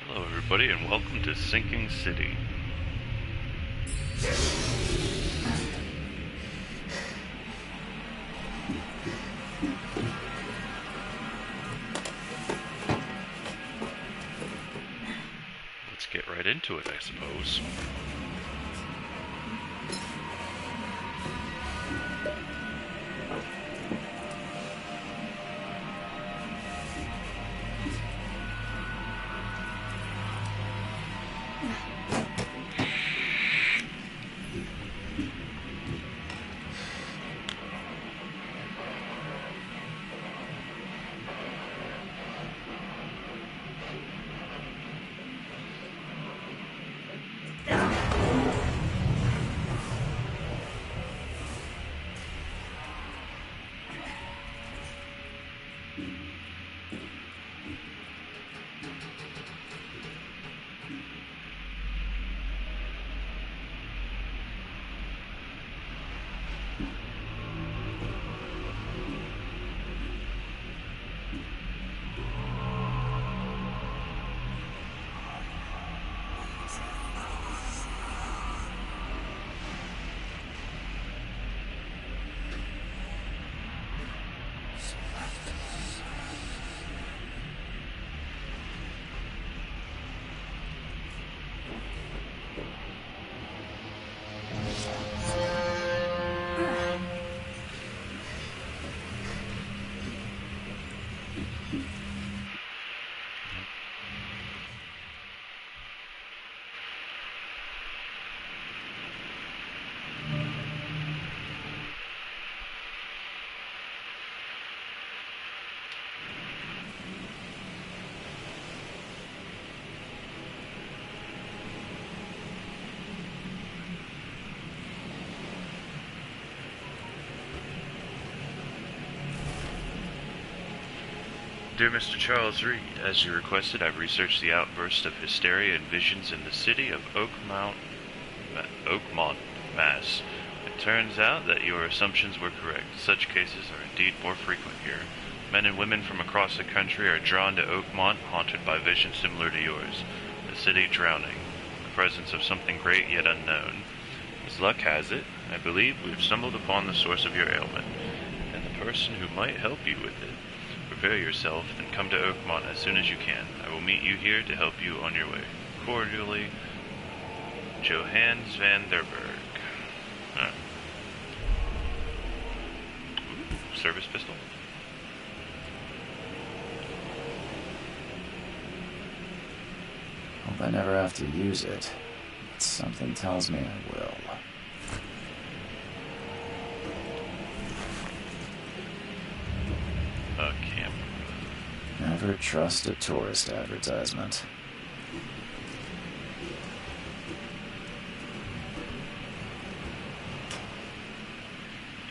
Hello, everybody, and welcome to Sinking City. Let's get right into it, I suppose. Dear Mr. Charles Reed, as you requested, I've researched the outburst of hysteria and visions in the city of Oakmont, Mass. It turns out that your assumptions were correct. Such cases are indeed more frequent here. Men and women from across the country are drawn to Oakmont, haunted by visions similar to yours. The city drowning. The presence of something great yet unknown. As luck has it, I believe we've stumbled upon the source of your ailment, and the person who might help you with it. Prepare yourself and come to Oakmont as soon as you can. I will meet you here to help you on your way. Cordially, Johannes van der Berg. Ooh, service pistol. Hope I never have to use it, but something tells me I will. Never trust a tourist advertisement.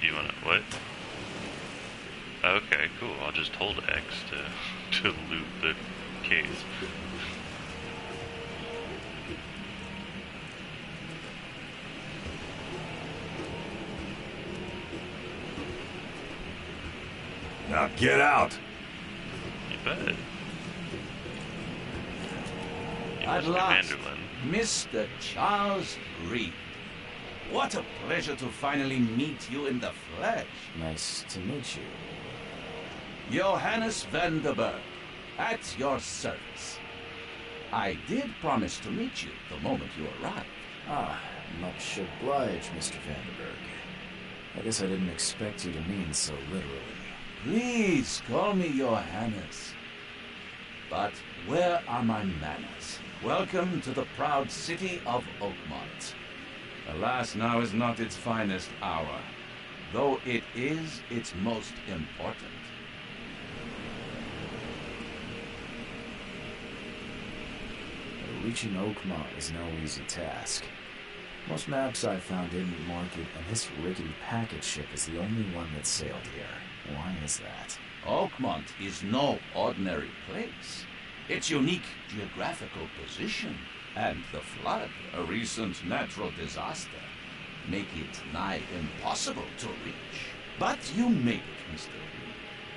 You wanna, what? Okay, cool. I'll just hold X to loot the case. Now get out! Bet. At last, Mr. Charles Reed. What a pleasure to finally meet you in the flesh. Nice to meet you. Johannes van der Berg, at your service. I did promise to meet you the moment you arrived. Ah, much obliged, Mr. van der Berg. I guess I didn't expect you to mean so literally. Please call me Johannes. But where are my manners? Welcome to the proud city of Oakmont. Alas, now is not its finest hour, though it is its most important. Reaching Oakmont is no easy task. Most maps I've found didn't mark it, and this rickety packet ship is the only one that sailed here. Why is that? Oakmont is no ordinary place. Its unique geographical position and the flood, a recent natural disaster, make it nigh impossible to reach. But you made it, Mr. Reed.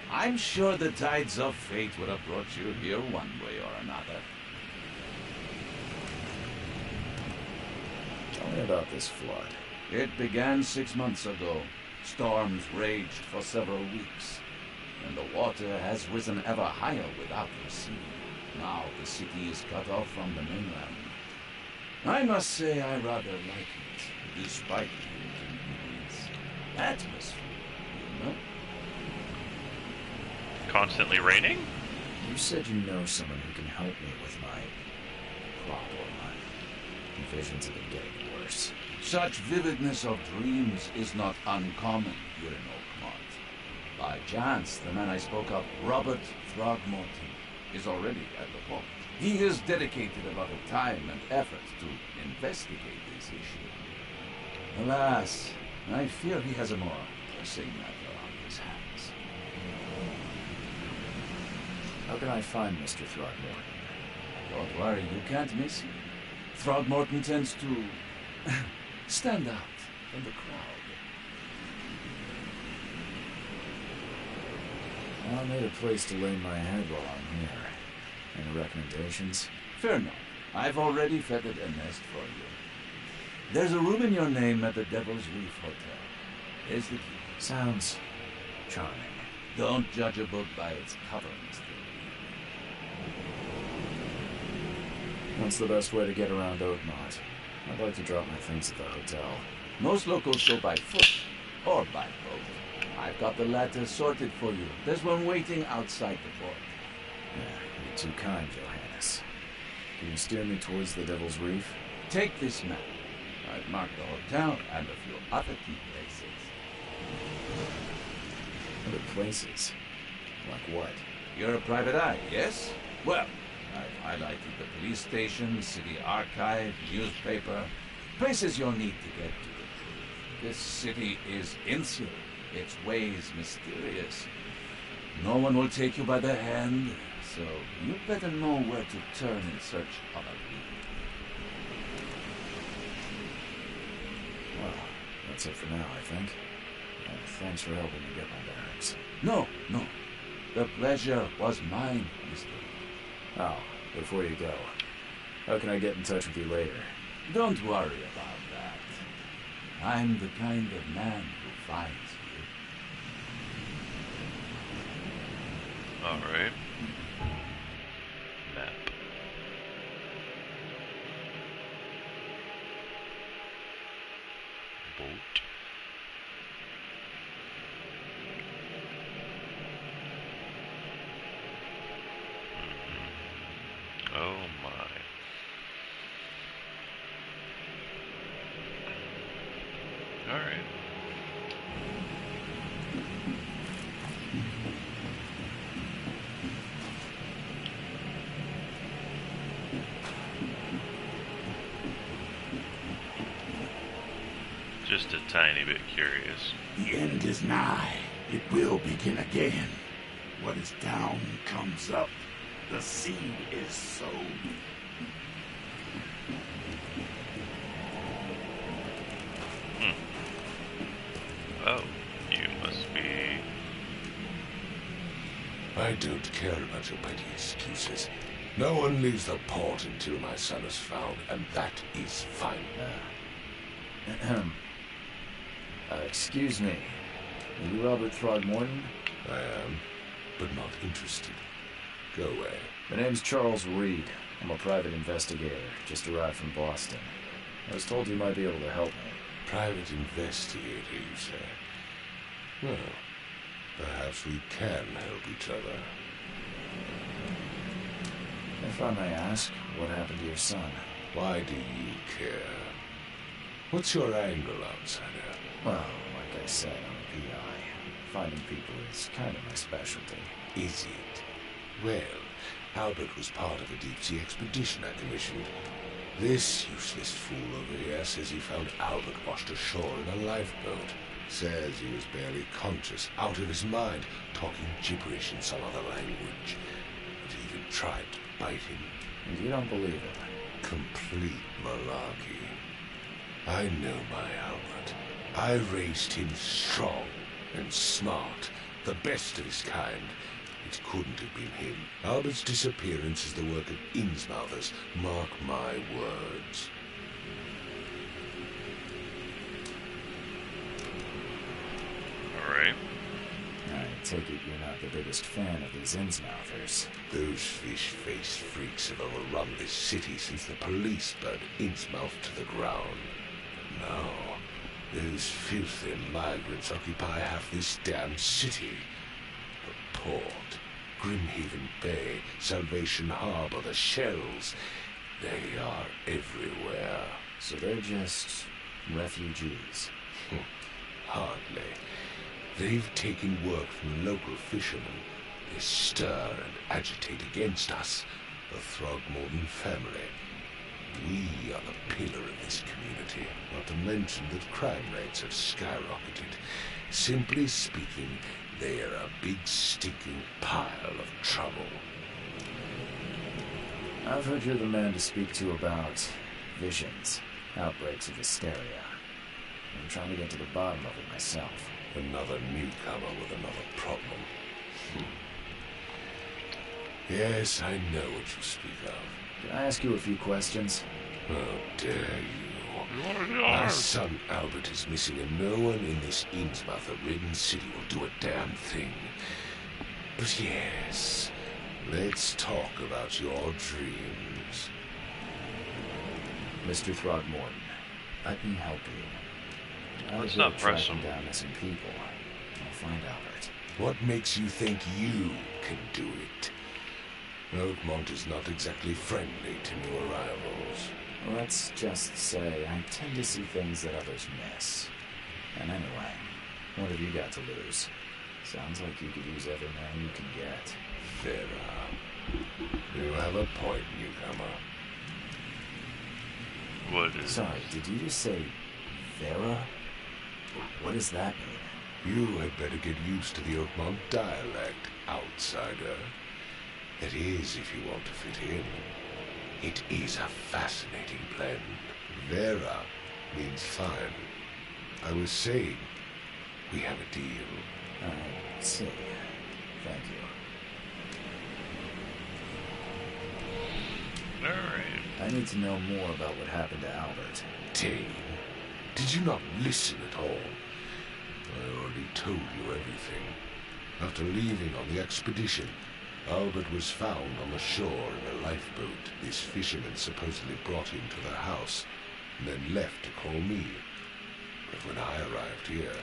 I'm sure the tides of fate would have brought you here one way or another. Tell me about this flood. It began 6 months ago. Storms raged for several weeks, and the water has risen ever higher without receding. Now the city is cut off from the mainland. I must say I rather like it, despite the inconvenience. Atmosphere, you know? Constantly raining? You said you know someone who can help me with my problem. Visions have been getting worse. Such vividness of dreams is not uncommon here in Oakmont. By chance, the man I spoke of, Robert Throgmorton, is already at the port. He has dedicated a lot of time and effort to investigate this issue. Alas, I fear he has a more pressing matter on his hands. How can I find Mr. Throgmorton? Don't worry, you can't miss him. Throgmorton tends to stand out from the crowd. I'll need a place to lay my head while I'm here. Any recommendations? Fear not. I've already feathered a nest for you. There's a room in your name at the Devil's Reef Hotel. Here's the key. Sounds charming. Don't judge a book by its cover, Mr. What's the best way to get around Oakmont? I'd like to drop my things at the hotel. Most locals go by foot or by boat. I've got the latter sorted for you. There's one waiting outside the port. Yeah, you're too kind, Johannes. Can you steer me towards the Devil's Reef? Take this map. I've marked the hotel and a few other key places. Other places? Like what? You're a private eye, yes? Well, I've highlighted the police station, city archive, newspaper, places you'll need to get to the truth. This city is insular, its ways mysterious. No one will take you by the hand, so you better know where to turn in search of a lead. Well, that's it for now, I think. Thanks for helping me get my bearings. No. The pleasure was mine, Mr. Oh, before you go, how can I get in touch with you later? Don't worry about that. I'm the kind of man who finds you. Alright. Map. Boat. Oh my. Alright. Just a tiny bit curious. The end is nigh. It will begin again. What is down comes up. The seed is sown. Oh, you must be... I don't care about your petty excuses. No one leaves the port until my son is found, and that is fine. Excuse me. Are you Robert Throgmorton? I am, but not interested. Go away. My name's Charles Reed. I'm a private investigator, just arrived from Boston. I was told you might be able to help me. Private investigator, you say? Well, perhaps we can help each other. If I may ask, what happened to your son? Why do you care? What's your angle, outsider? Well, like I said, I'm a PI. Finding people is kind of my specialty. Is it? Well, Albert was part of a deep-sea expedition I commissioned. This useless fool over here says he found Albert washed ashore in a lifeboat. Says he was barely conscious, out of his mind, talking gibberish in some other language. But he even tried to bite him. And you don't believe it? Complete malarkey. I know my Albert. I raised him strong and smart, the best of his kind. It couldn't have been him. Albert's disappearance is the work of Innsmouthers. Mark my words. Alright. I take it you're not the biggest fan of these Innsmouthers. Those fish-faced freaks have overrun this city since the police burned Innsmouth to the ground. Now, those filthy migrants occupy half this damn city. The port, Grimhaven Bay, Salvation Harbor, the shells, they are everywhere. So they're just refugees. Hardly. They've taken work from local fishermen. They stir and agitate against us, the Throgmorton family. We are the pillar of this community, not to mention that crime rates have skyrocketed. Simply speaking, they are a big stinking pile of trouble. I've heard you're the man to speak to about visions, outbreaks of hysteria. I'm trying to get to the bottom of it myself. Another newcomer with another problem. Yes, I know what you speak of. Can I ask you a few questions? How dare you? My son Albert is missing, and no one in this Innsmouth-ridden city will do a damn thing. But yes, let's talk about your dreams. Mr. Throgmorton, let me help you. Let's not press him. Down missing people. I'll find Albert. What makes you think you can do it? Oakmont is not exactly friendly to new arrivals. Let's just say I tend to see things that others miss. And anyway, what have you got to lose? Sounds like you could use every man you can get. Vera, you have a point, newcomer. What is... Sorry, did you just say Vera? What does that mean? You had better get used to the Oakmont dialect, outsider. That is, if you want to fit in. It is a fascinating blend. Vera means fine. I was saying, we have a deal. I see. Thank you. Alright. I need to know more about what happened to Albert. Tane, did you not listen at all? I already told you everything. After leaving on the expedition, Albert was found on the shore in a lifeboat. This fisherman supposedly brought him to their house, and then left to call me. But when I arrived here,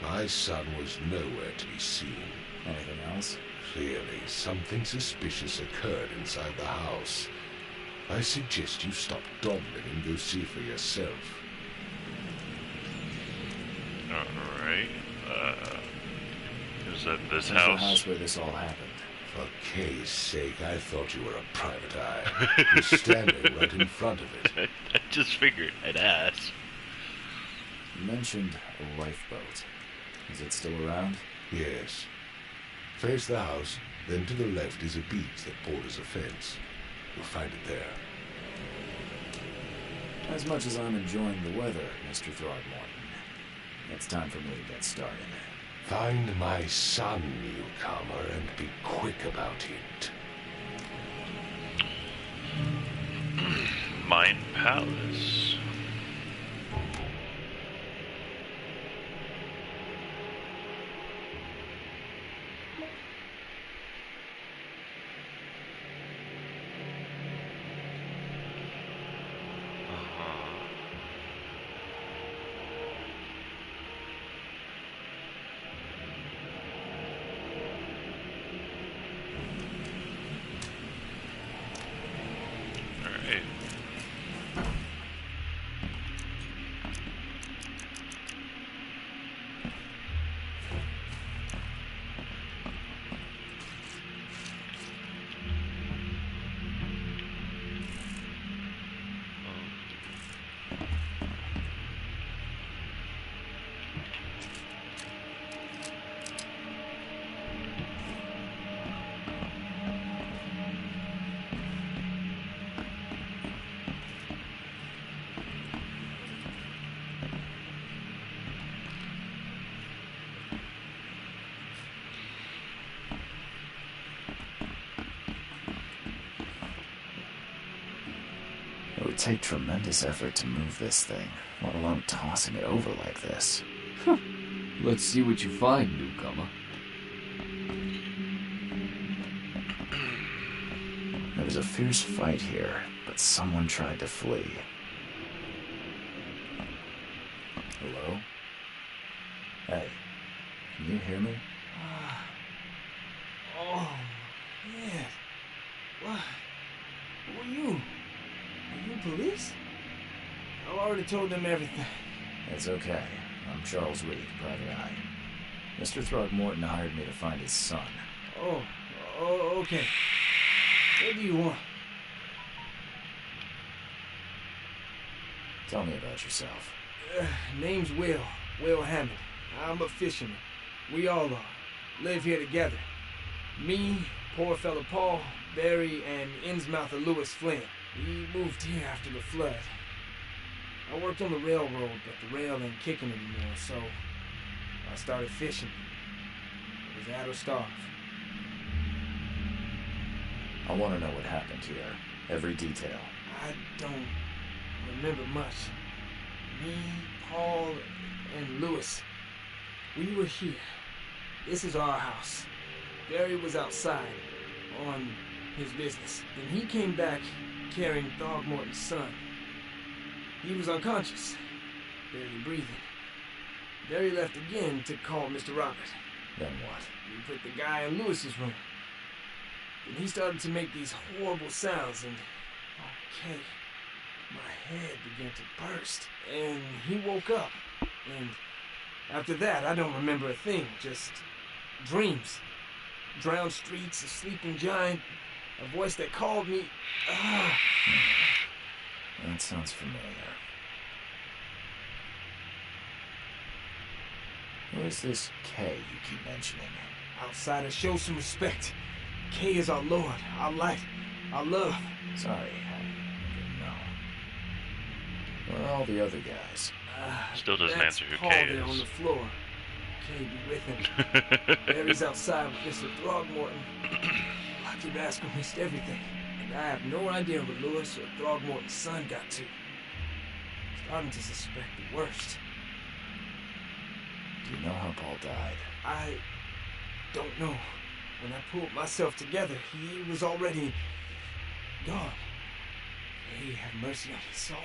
my son was nowhere to be seen. Anything else? Clearly, something suspicious occurred inside the house. I suggest you stop dawdling and go see for yourself. Alright. Is that this There's the house? house where this all happened. For Kay's sake, I thought you were a private eye. You're standing right in front of it. I just figured I'd ask. You mentioned a lifeboat. Is it still around? Yes. Face the house, then to the left is a beach that borders a fence. You'll find it there. As much as I'm enjoying the weather, Mr. Throgmorton, it's time for me to get started. Find my son, newcomer, and be quick about it. Mind Palace. Alright. It would take tremendous effort to move this thing, let alone tossing it over like this. Let's see what you find, newcomer. There was a fierce fight here, but someone tried to flee. Hello? Hey, can you hear me? Oh, yeah. What? Who are you? Are you police? I already told them everything. It's okay. I'm Charles Reed, Private Eye. Mr. Throgmorton hired me to find his son. Oh, okay. What do you want? Tell me about yourself. Name's Will Hammond. I'm a fisherman. We all are. Live here together. Me, poor fella Paul, Barry, and Innsmouther Lewis Flynn. We moved here after the flood. I worked on the railroad, but the rail ain't kicking anymore, so I started fishing. It was that or starve. I want to know what happened here. Every detail. I don't remember much. Me, Paul, and Lewis, we were here. This is our house. Barry was outside on his business. Then he came back carrying Throgmorton's son. He was unconscious, barely breathing. Barry left again to call Mr. Robert. Then what? We put the guy in Lewis's room. Then he started to make these horrible sounds and, okay, my head began to burst. And he woke up. And after that, I don't remember a thing, just dreams. Drowned streets, a sleeping giant, a voice that called me. That sounds familiar. Who is this K you keep mentioning? Outsiders, show some respect. K is our Lord, our light, our love. Sorry, I didn't know. Where are all the other guys? Still doesn't That's answer who Paul K there on is. the floor. K be with him. Barry's outside with Mr. Throgmorton. Lucky Basco missed everything. And I have no idea what Lewis or Throgmorton's son got to. Starting to suspect the worst. Do you know how Paul died? I don't know. When I pulled myself together, he was already gone. May he have mercy on his soul.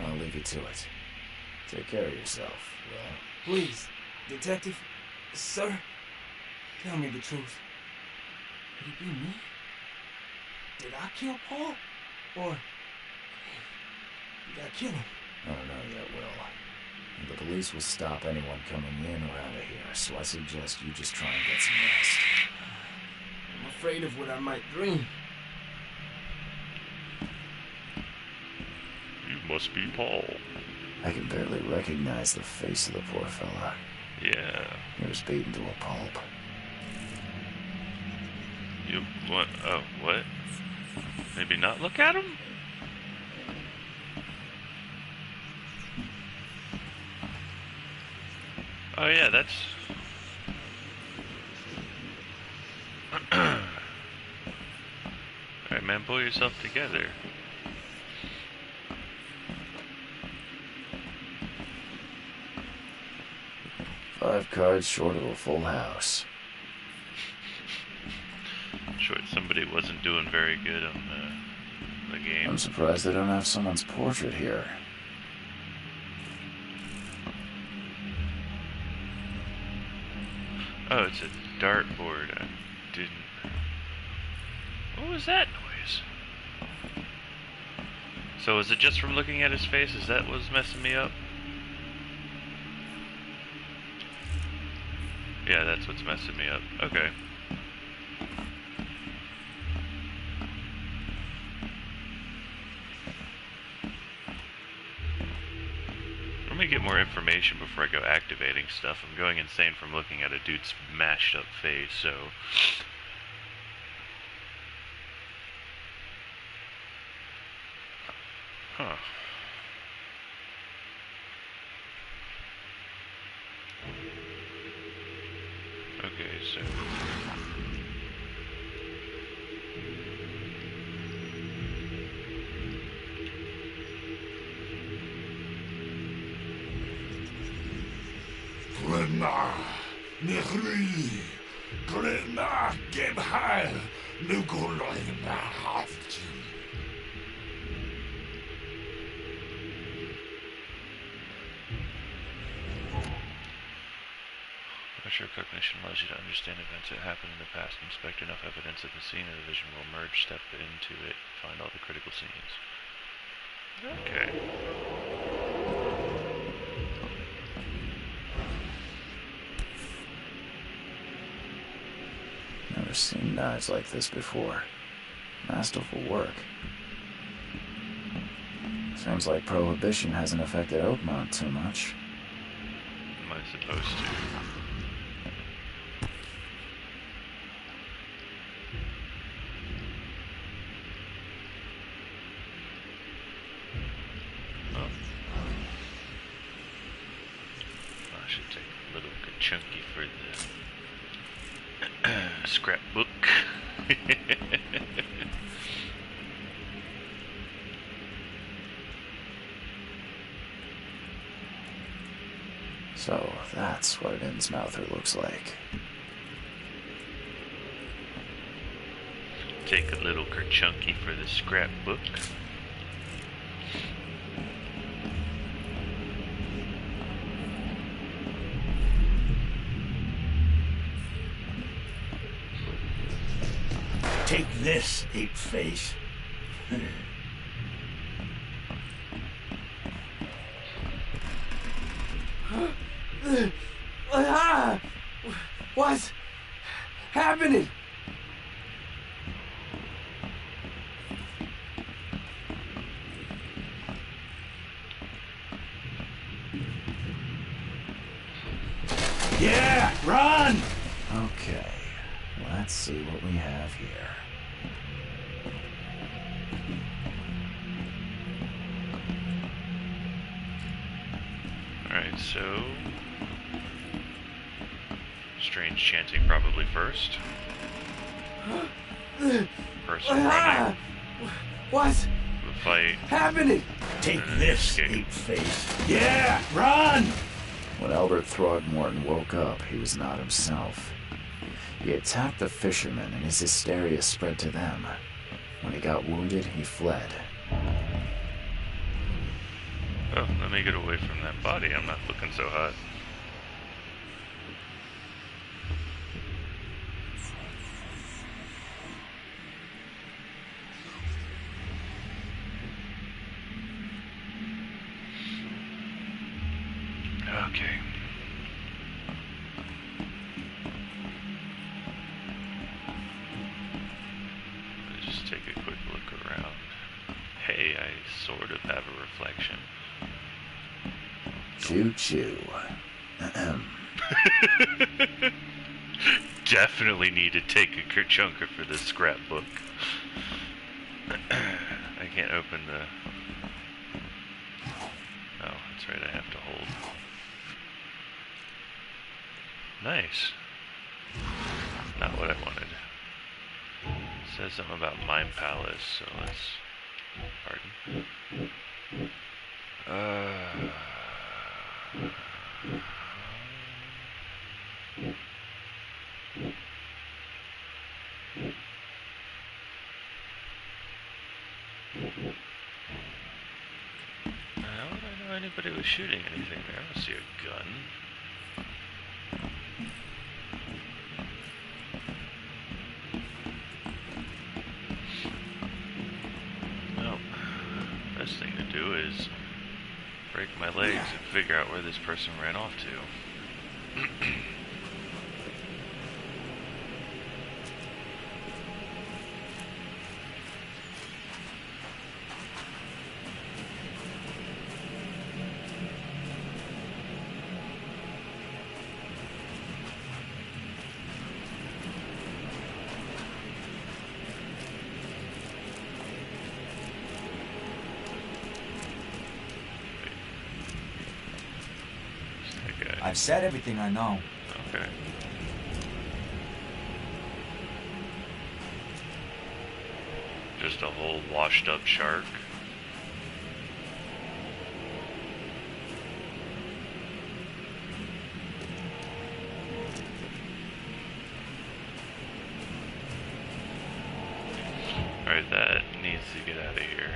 I'll leave you to it. Take care of yourself, Will. Please, detective, sir, tell me the truth. Could it be me? Did I kill Paul? Or did I kill him? I don't know yet, Will. The police will stop anyone coming in or out of here, so I suggest you just try and get some rest. I'm afraid of what I might dream. You must be Paul. I can barely recognize the face of the poor fella. Yeah. He was beaten to a pulp. You what? Oh, what? Maybe not look at him? Oh yeah, that's... Alright man, pull yourself together. Five cards short of a full house. Sure, somebody wasn't doing very good on the game. I'm surprised they don't have someone's portrait here. Oh, it's a dartboard. I didn't... What was that noise? So is it just from looking at his face? Is that what's messing me up? Yeah, that's what's messing me up. Okay. Let me get more information before I go activating stuff. I'm going insane from looking at a dude's mashed up face, so... Huh. Okay, so... Grima, Nihri, Grima, Gebheil, Nugulina, Haftin. Your cognition allows you to understand events that happened in the past, inspect enough evidence of the scene, and the vision will merge, step into it, find all the critical scenes. Okay. Never seen knives like this before. Masterful work. Seems like Prohibition hasn't affected Oakmont too much. Am I supposed to? Chunky for the scrapbook. So that's what an Innsmouther looks like. Take a little kerchunky for the scrapbook. Take this, ape-face. What's happening? Yeah, run! Okay, let's see what we have here. Alright, so... strange chanting probably first. Person running. What's The fight. happening? Take this, ape-face. Yeah, run! When Albert Throgmorton woke up, he was not himself. He attacked the fishermen, and his hysteria spread to them. When he got wounded, he fled. Oh, let me get away from that body. I'm not looking so hot. Okay. Let's just take a quick look around. Hey, I sort of have a reflection. Choo-choo. Ahem. Definitely need to take a kerchunker for this scrapbook. I can't open the... Oh, that's right, I have to hold. Nice. Not what I wanted. It says something about Mime Palace, so let's... Pardon. How would I know anybody was shooting anything there? I don't see a gun. Well, best thing to do is break my legs and figure out where this person ran off to. I've said everything I know. Okay. Just a whole washed up shark. Alright, that needs to get out of here.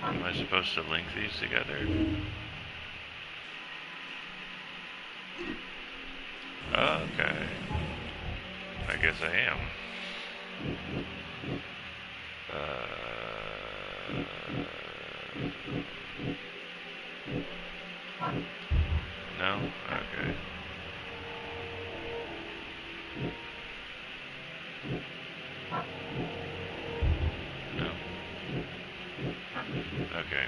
Am I supposed to link these together? Okay. I guess I am. No? Okay. No. Okay.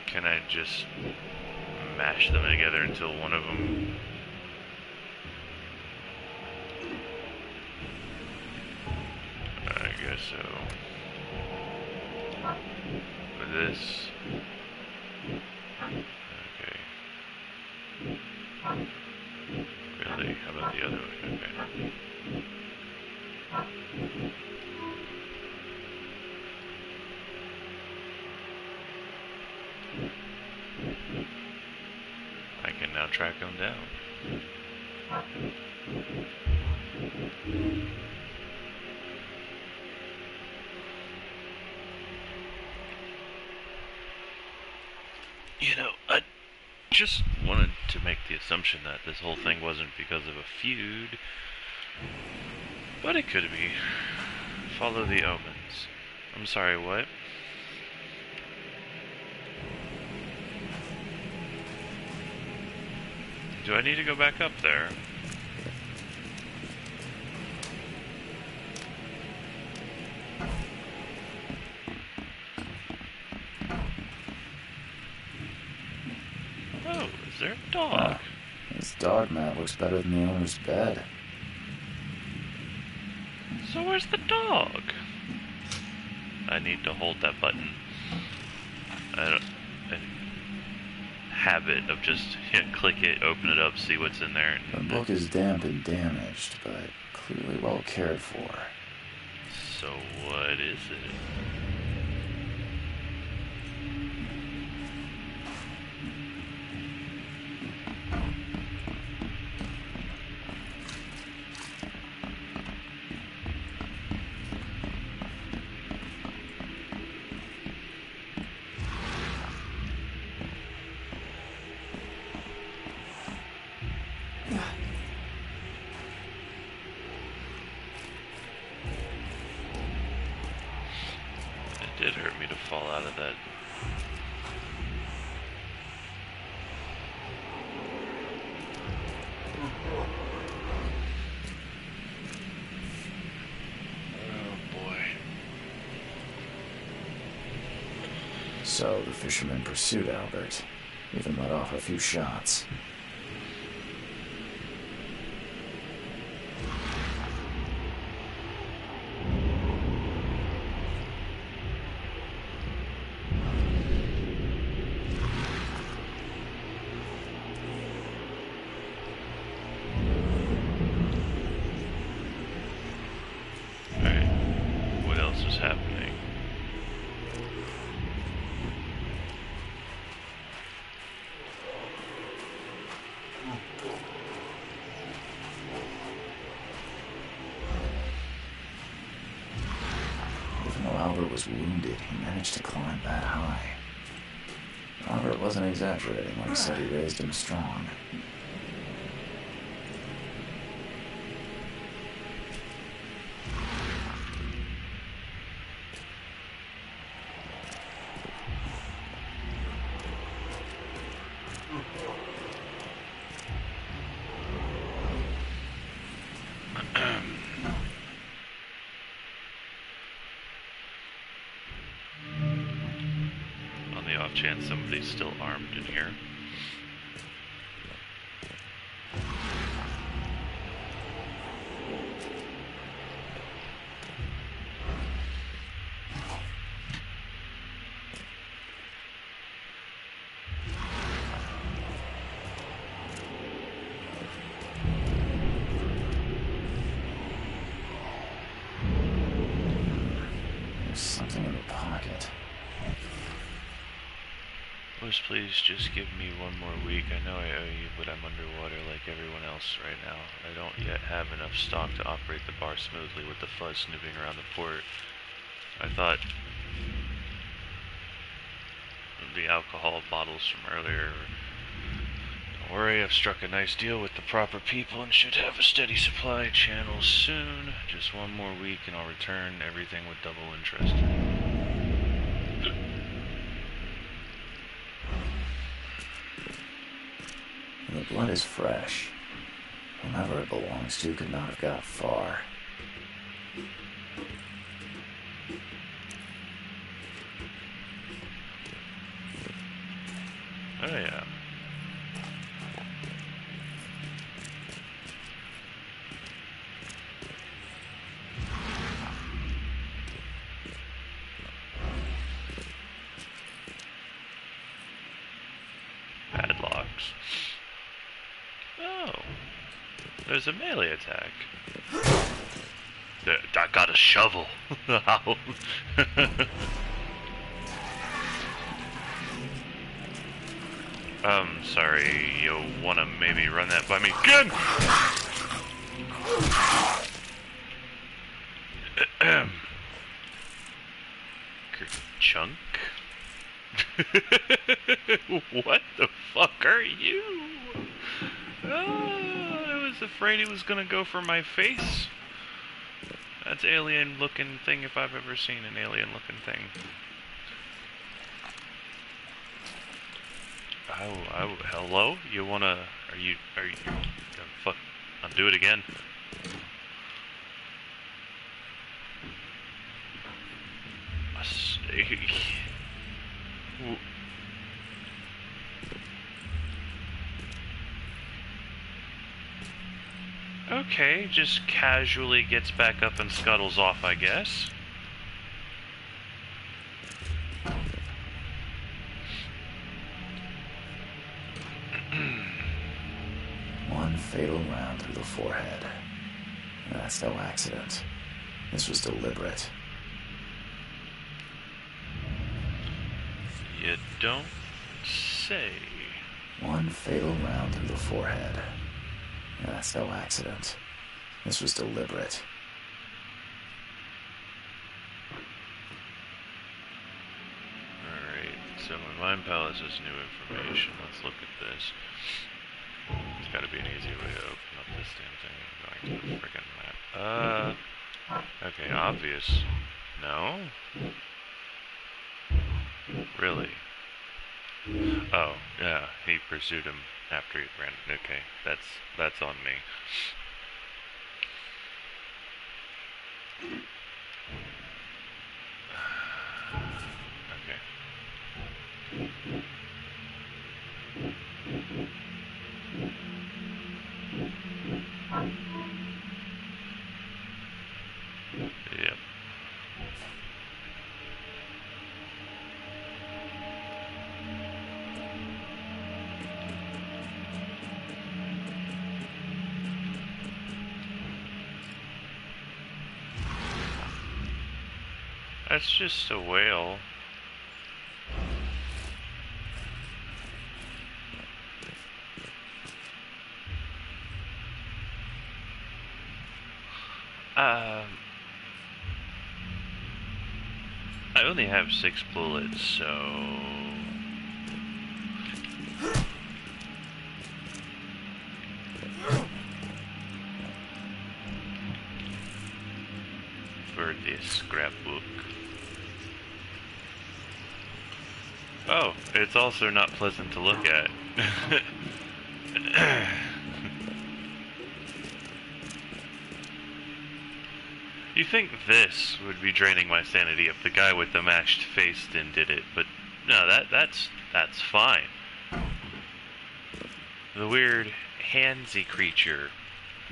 Can I just mash them together until one of them... I guess so. With this... Okay. Really? How about the other one? Okay. I can now track them down. You know, I just wanted to make the assumption that this whole thing wasn't because of a feud, but it could be. Follow the omens. I'm sorry, what? Do I need to go back up there? Oh, is there a dog? This dog mat looks better than the owner's bed. So where's the dog? I need to hold that button. A habit of just click it, open it up, see what's in there. The book is damp and damaged, but clearly well cared for. So what is it? It did hurt me to fall out of that. Oh boy. So the fisherman pursued Albert, even let off a few shots. Albert was wounded, he managed to climb that high. Albert wasn't exaggerating when he said he raised him strong. On the off chance somebody's still armed in here. something in the pocket. Most please just give me one more week. I know I owe you, but I'm underwater like everyone else right now. I don't yet have enough stock to operate the bar smoothly with the fuzz snooping around the port. I thought the alcohol bottles from earlier. Don't worry, I've struck a nice deal with the proper people and should have a steady supply channel soon. Just one more week and I'll return everything with double interest. The blood is fresh. Whomever it belongs to could not have got far. Oh yeah. Padlocks. Oh. There's a melee attack. I got a shovel. Sorry, you wanna maybe run that by me again? Chunk? What the fuck are you? Oh, I was afraid he was gonna go for my face. That's alien looking thing if I've ever seen an alien looking thing. Oh, hello? You wanna, are you, fuck, I'll do it again. Okay, just casually gets back up and scuttles off, I guess. One fatal round through the forehead. That's no accident. This was deliberate. You don't say. One fatal round through the forehead. That's no accident. This was deliberate. Alright, so my mind palace is new information. Let's look at this. There's gotta be an easier way to open up this damn thing. I'm going to the frickin' map. Okay, obvious. No? Really? Oh, yeah, he pursued him after he ran. Okay, that's on me. Yep. That's just a whale. I only have 6 bullets, so... For this scrapbook. Oh, it's also not pleasant to look at. You think this would be draining my sanity if the guy with the mashed face did it, but no, that's fine. The weird handsy creature,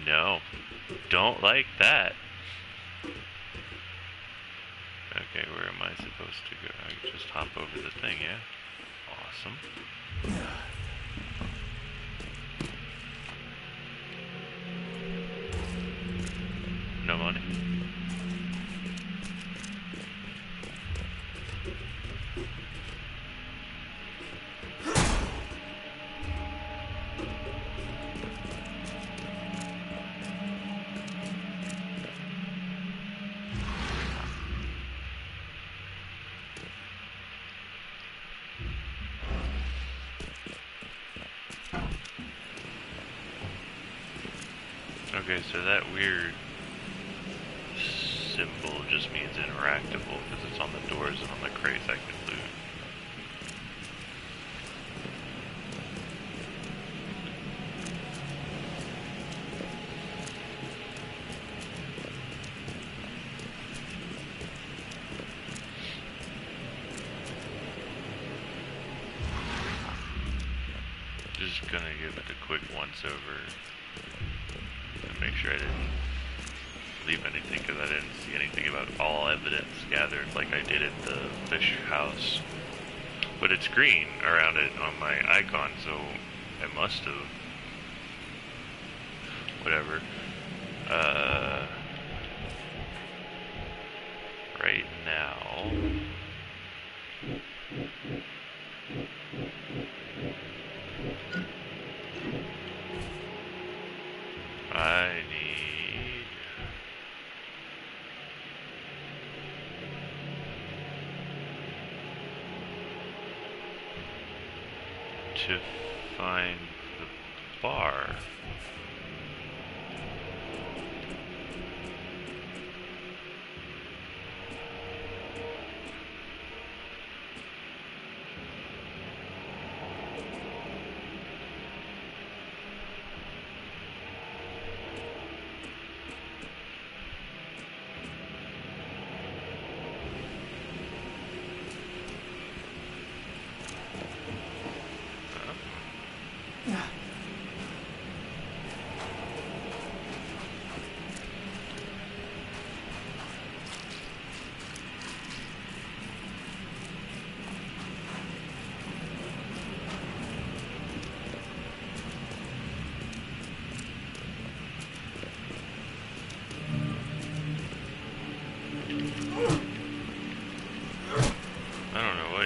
no, don't like that. Okay, where am I supposed to go? I can just hop over the thing, yeah? Awesome. No money. Okay, so that weird symbol just means interactable because it's on the doors and on the crates I can loot. Just gonna give it a quick once over to make sure I didn't leave anything, because I didn't see anything about all evidence gathered like I did at the fish house. But it's green around it on my icon, so I must have. Whatever. Right now. I need to find the bar.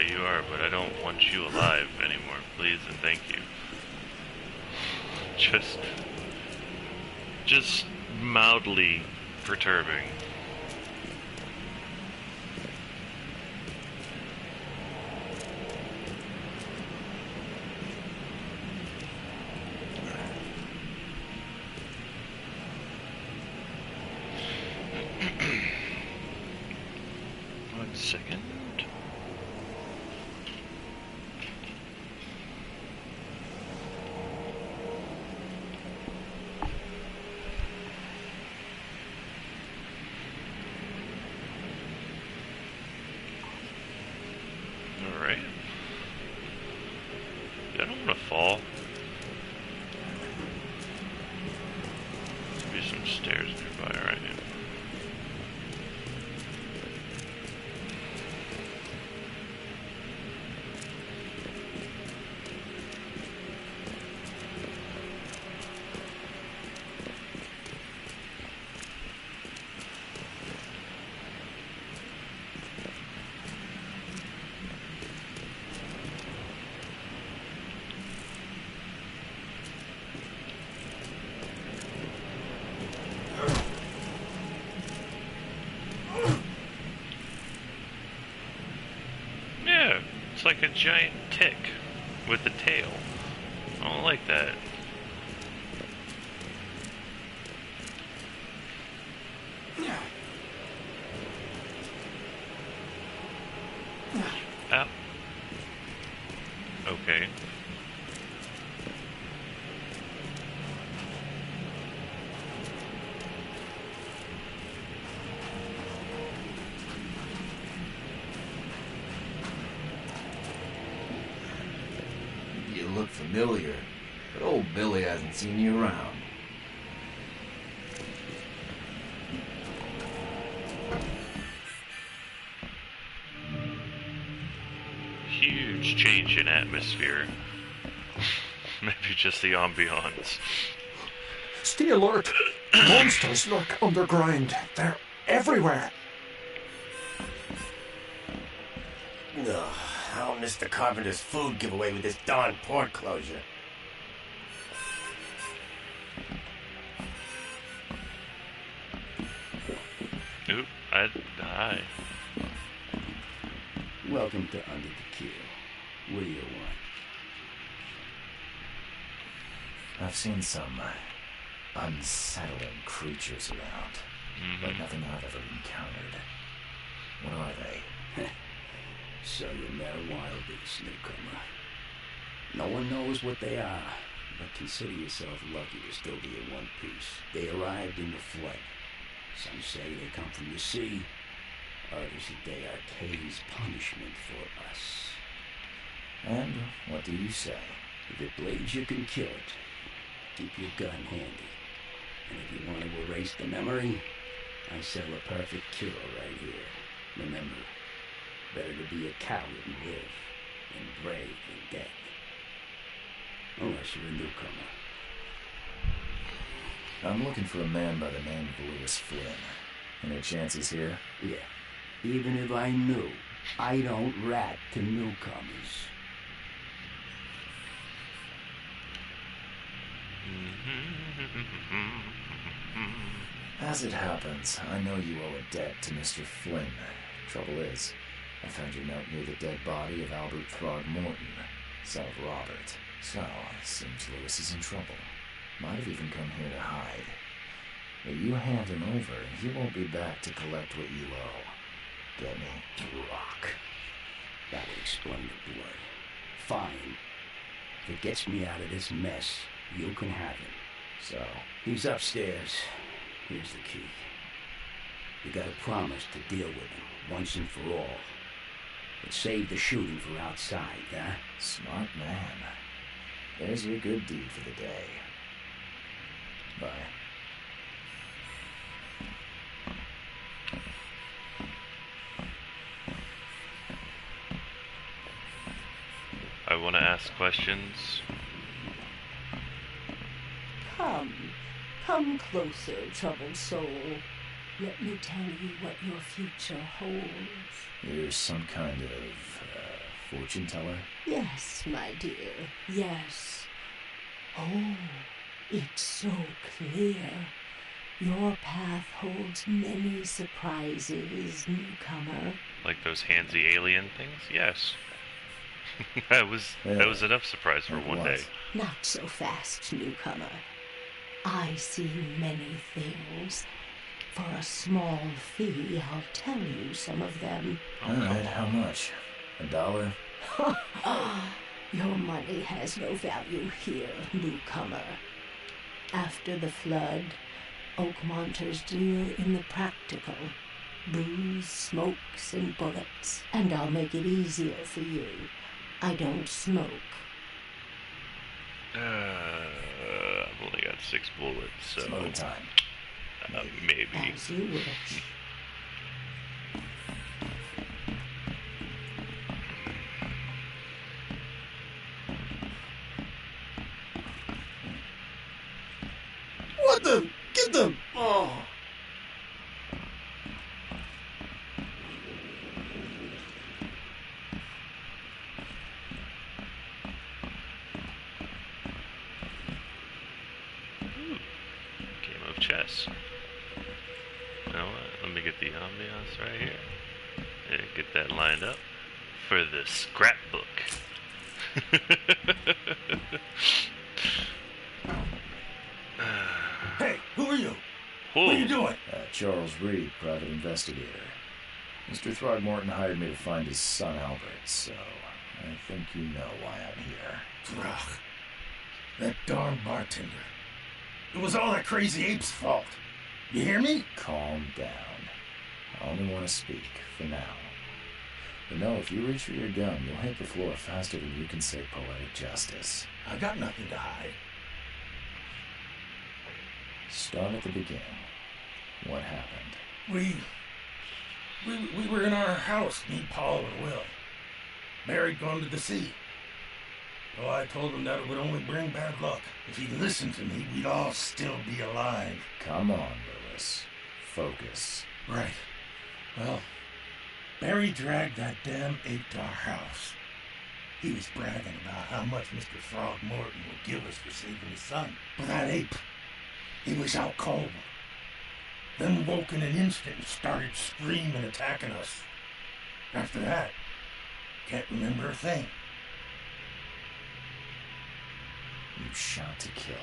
You are, but I don't want you alive anymore, please and thank you. Just mildly perturbing. One second. Alright. I don't want to fall. There'll be some stairs nearby, alright. It's like a giant tick with a tail. I don't like that. Ow. Okay. Look familiar, but old Billy hasn't seen you around. Huge change in atmosphere. Maybe just the ambiance. Stay alert! Monsters lurk underground. They're everywhere. Ugh, how Mr. Carpenter's food give away with this darn port closure? Oop, I die. Welcome to Under the Kill. What do you want? I've seen some unsettling creatures around, but nothing I've ever encountered. What are they? So you met a wild beast, newcomer. No one knows what they are, but consider yourself lucky to still be in one piece. They arrived in the flood. Some say they come from the sea. Others that they are Kay's punishment for us. And what do you say? If it bleeds, you can kill it. Keep your gun handy. And if you want to erase the memory, I sell a perfect cure right here. Remember, better to be a coward and live, and brave and dead. Unless you're a newcomer. I'm looking for a man by the name of Lewis Flynn. Any chances here? Yeah. Even if I knew, I don't rat to newcomers. As it happens, I know you owe a debt to Mr. Flynn. Trouble is, I found your note near the dead body of Albert Throgmorton, son of Robert. So, it seems Lewis is in trouble. Might have even come here to hide. But you hand him over, he won't be back to collect what you owe. Get me? Rock. That would explain the blood. Fine. If it gets me out of this mess, you can have him. So? He's upstairs. Here's the key. You gotta promise to deal with him, once and for all. But save the shooting for outside, huh? Smart man. There's your good deed for the day. Bye. I want to ask questions. Come closer, troubled soul. Let me tell you what your future holds. You're some kind of, fortune teller? Yes, my dear, yes. Oh, it's so clear. Your path holds many surprises, newcomer. Like those handsy alien things? Yes. that was enough surprise for one day. Not so fast, newcomer. I see many things. For a small fee, I'll tell you some of them. All right, how much? $1? Your money has no value here, newcomer. After the flood, Oakmonters deal in the practical. Booze, smokes, and bullets. And I'll make it easier for you. I don't smoke. I've only got 6 bullets, so... Some other time. Maybe. As you wish. What the? Get them! Oh! Game of chess. You know what? Let me get the ambiance right here. And get that lined up for the scrapbook. Hey, who are you? Whoa. What are you doing? Charles Reed, private investigator. Mr. Throgmorton hired me to find his son Albert, so I think you know why I'm here. Drach. That darn bartender. It was all that crazy ape's fault. You hear me? Calm down. I only want to speak, for now. But no, if you reach for your gun, you'll hit the floor faster than you can say poetic justice. I got nothing to hide. Start at the beginning. What happened? We were in our house, me, Paul, and Will. Barry'd gone to the sea. So I told him that it would only bring bad luck. If he'd listened to me, we'd all still be alive. Come on, Lewis. Focus. Right. Well, Barry dragged that damn ape to our house. He was bragging about how much Mr. Throgmorton would give us for saving his son. But that ape, he was out cold. Then woke in an instant and started screaming, attacking us. After that, can't remember a thing. You shot to kill.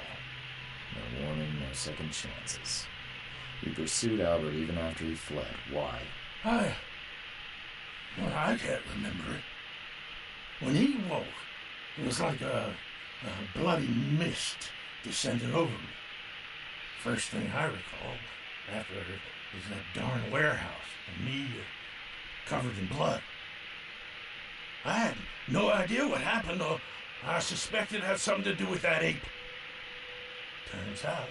No warning, no second chances. He pursued Albert even after he fled. Why? I can't remember it. When he woke, it was like a bloody mist descended over me. First thing I recall after it was that darn warehouse and me covered in blood. I had no idea what happened, or I suspected it had something to do with that ape. Turns out,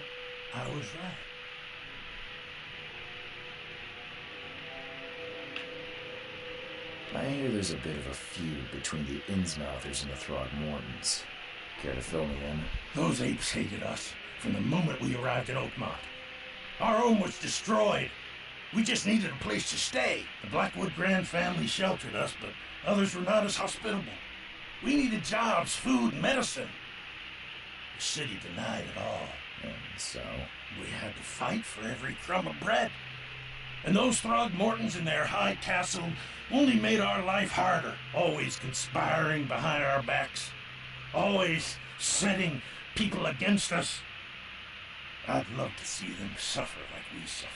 I was right. I hear there's a bit of a feud between the Innsmouthers and the Throgmortons. Care to fill me in? Those apes hated us from the moment we arrived in Oakmont. Our home was destroyed. We just needed a place to stay. The Blackwood Grand family sheltered us, but others were not as hospitable. We needed jobs, food, medicine. The city denied it all. And so? We had to fight for every crumb of bread. And those Throgmortons in their high castle only made our life harder, always conspiring behind our backs, always setting people against us. I'd love to see them suffer like we suffered.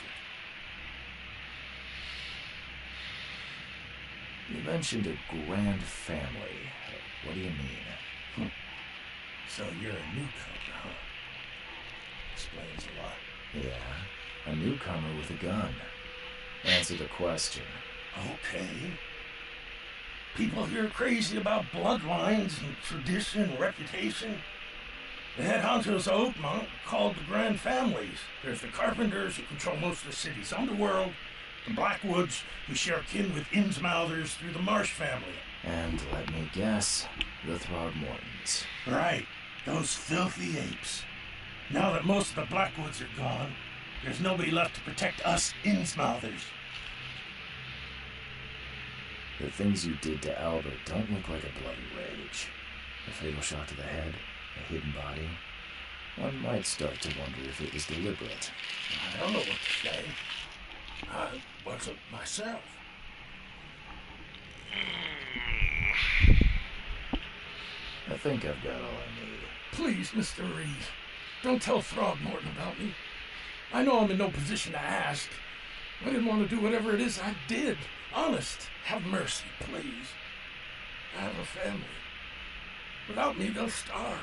You mentioned a grand family. What do you mean? So you're a newcomer, huh? Explains a lot. Yeah, a newcomer with a gun. Answer the question. Okay. People here are crazy about bloodlines and tradition and reputation. The head honchos of Oakmont are called the Grand Families. There's the Carpenters, who control most of the city's underworld, the Blackwoods, who share kin with Innsmouthers through the Marsh family. And let me guess, the Throgmortons. Right, those filthy apes. Now that most of the Blackwoods are gone, there's nobody left to protect us Innsmouthers. The things you did to Albert don't look like a bloody rage. A fatal shot to the head, a hidden body. One might start to wonder if it was deliberate. I don't know what to say. I wasn't myself. I think I've got all I need. Please, Mr. Reed, don't tell Throgmorton about me. I know I'm in no position to ask. I didn't want to do whatever it is I did. Honest, have mercy, please. I have a family. Without me, they'll starve.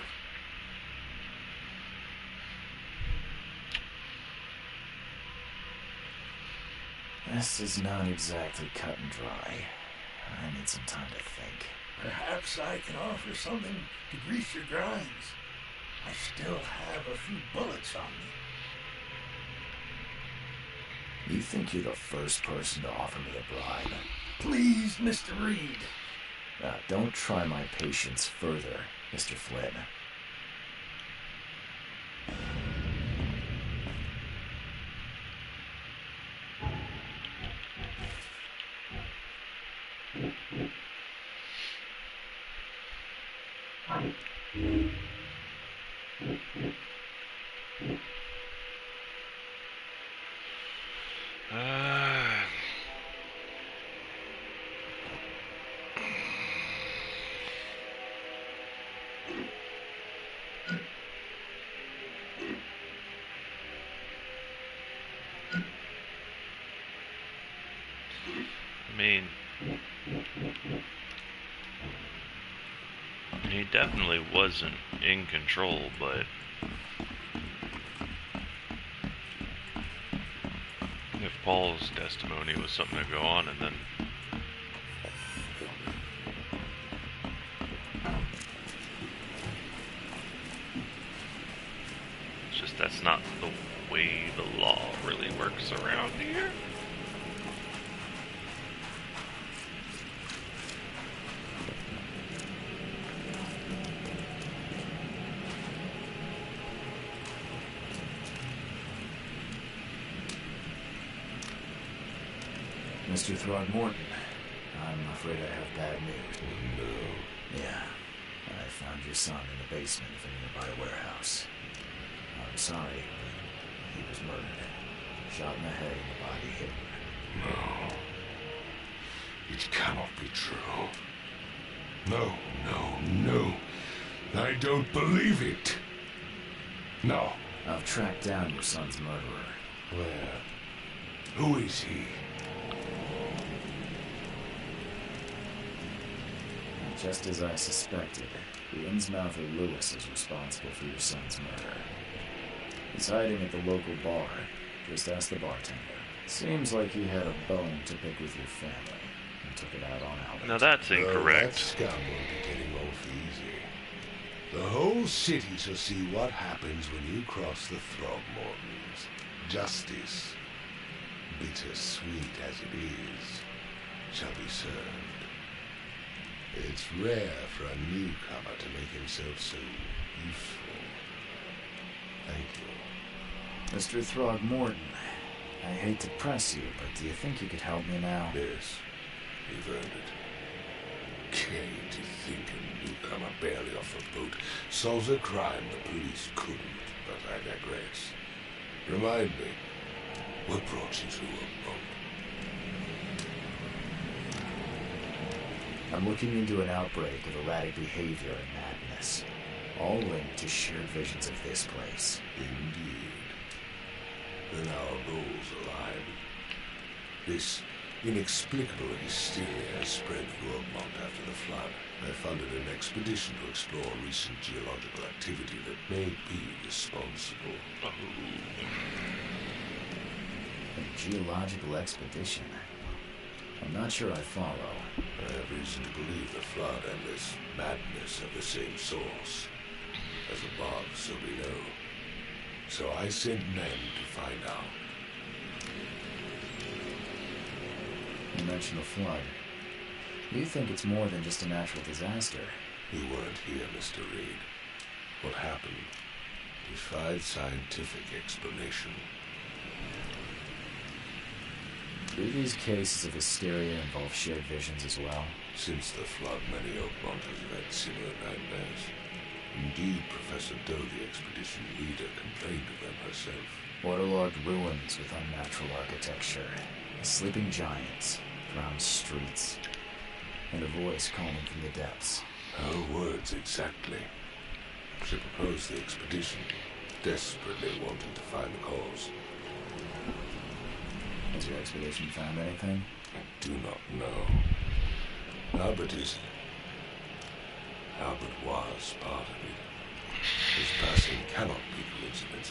This is not exactly cut and dry. I need some time to think. Perhaps I can offer something to grease your grinds. I still have a few bullets on me. You think you're the first person to offer me a bribe? Please, Mr. Reed. Don't try my patience further, Mr. Flynn. I mean, he definitely wasn't in control, but if Paul's testimony was something to go on, and then it's just that's not the way the law really works around here. Mr. Throgmorton, I'm afraid I have bad news. No. Yeah, I found your son in the basement of a nearby warehouse. I'm sorry, but he was murdered. Shot in the head and the body hidden. No. It cannot be true. No, no, no. I don't believe it. No, I've tracked down your son's murderer. Where? Who is he? Just as I suspected, the Innsmouther Lewis is responsible for your son's murder. He's hiding at the local bar. Just ask the bartender. Seems like he had a bone to pick with your family and took it out on Albert. Now that's incorrect. That scum won't be getting off easy. The whole city shall see what happens when you cross the Throgmortons. Justice, bitter-sweet as it is, shall be served. It's rare for a newcomer to make himself so useful. Thank you. Mr. Throgmorton, I hate to press you, but do you think you could help me now? Yes, you've earned it. Can't you think a newcomer barely off a boat solves a crime the police couldn't, but I digress. Remind me, what brought you to Oakmont? I'm looking into an outbreak of erratic behavior and madness, all linked to shared visions of this place. Indeed. Then our goals align. This inexplicable hysteria has spread through Oakmont after the flood. I funded an expedition to explore recent geological activity that may be responsible. A geological expedition? I'm not sure I follow. I have reason to believe the flood and this madness have the same source. As above, so below. So I sent men to find out. You mentioned a flood. You think it's more than just a natural disaster? You weren't here, Mr. Reed. What happened defied scientific explanation. Do these cases of hysteria involve shared visions as well? Since the flood, many Oakmonters have had similar nightmares. Indeed, Professor Doe, the expedition leader, complained of them herself. Waterlogged ruins with unnatural architecture, sleeping giants, drowned streets, and a voice calling from the depths. Her words exactly. She proposed the expedition, desperately wanting to find the cause. Has your expedition found anything? I do not know. Albert is... Albert was part of it. His passing cannot be coincidence.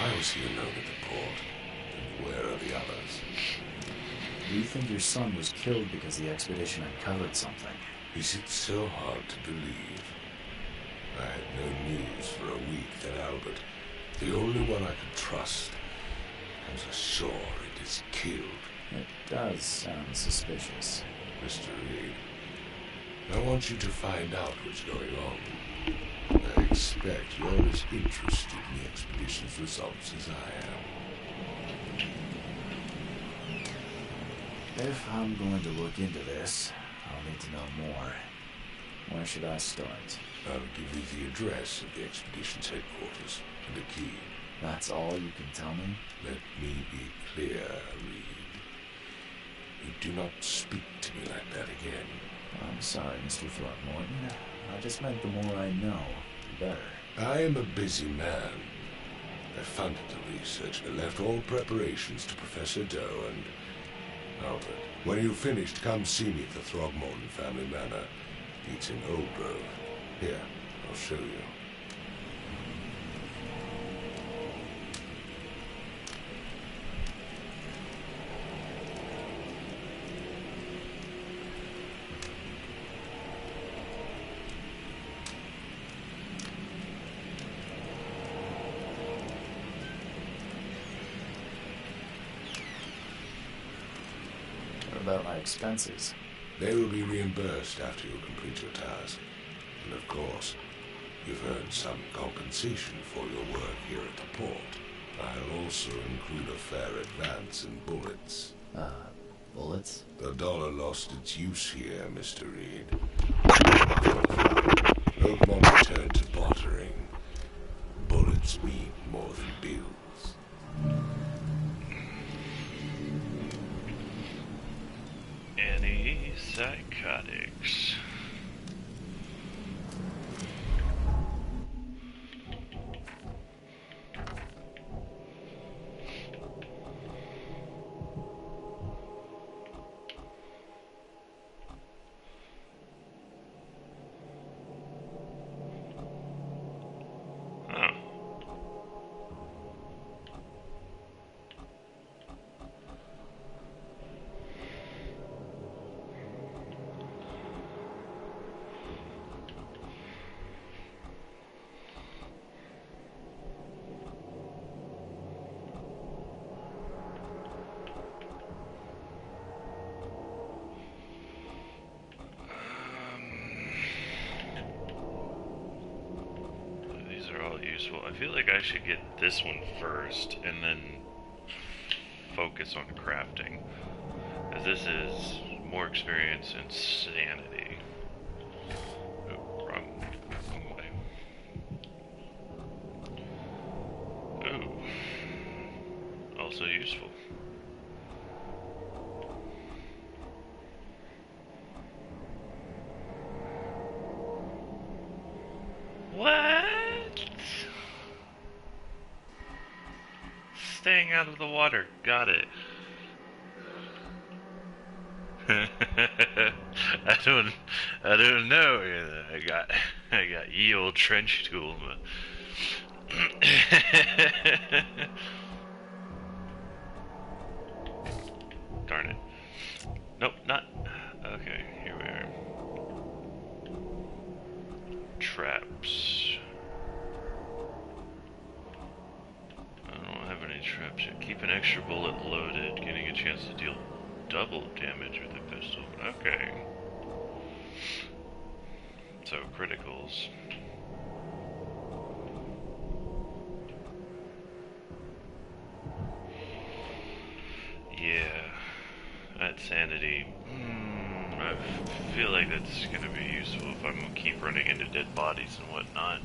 I was here alone at the port. And where are the others? Do you think your son was killed because the expedition uncovered something? Is it so hard to believe? I had no news for a week that Albert, the only one I could trust, comes ashore and is killed. It does sound suspicious. Mr. Reed, I want you to find out what's going on. I expect you're as interested in the expedition's results as I am. If I'm going to look into this, I'll need to know more. Where should I start? I'll give you the address of the expedition's headquarters and a key. That's all you can tell me? Let me be clear, Reed. You do not speak to me like that again. I'm sorry, Mr. Throckmorton. I just meant the more I know, the better. I am a busy man. I funded the research and left all preparations to Professor Doe and Albert. When you've finished, come see me at the Throgmorton family manor. It's in Old Grove. Here, I'll show you. About my expenses. They will be reimbursed after you complete your task. And of course, you've earned some compensation for your work here at the port. I'll also include a fair advance in bullets. Bullets? The dollar lost its use here, Mr. Reed. Oakmont returned to bartering. Bullets mean more than bills. Antipsychotics. useful. I feel like I should get this one first and then focus on crafting, as this is more experience and sanity. Oh, wrong way. Ooh, also useful. What? Staying out of the water. Got it. I don't know. I got ye old trench tool. Darn it. Nope, not. Okay, here we are. Traps. I don't have any traps yet. Keep an extra bullet loaded, getting a chance to deal double damage with a pistol. Okay. So, criticals. Yeah. That sanity. I feel like that's gonna be useful if I'm gonna keep running into dead bodies and whatnot.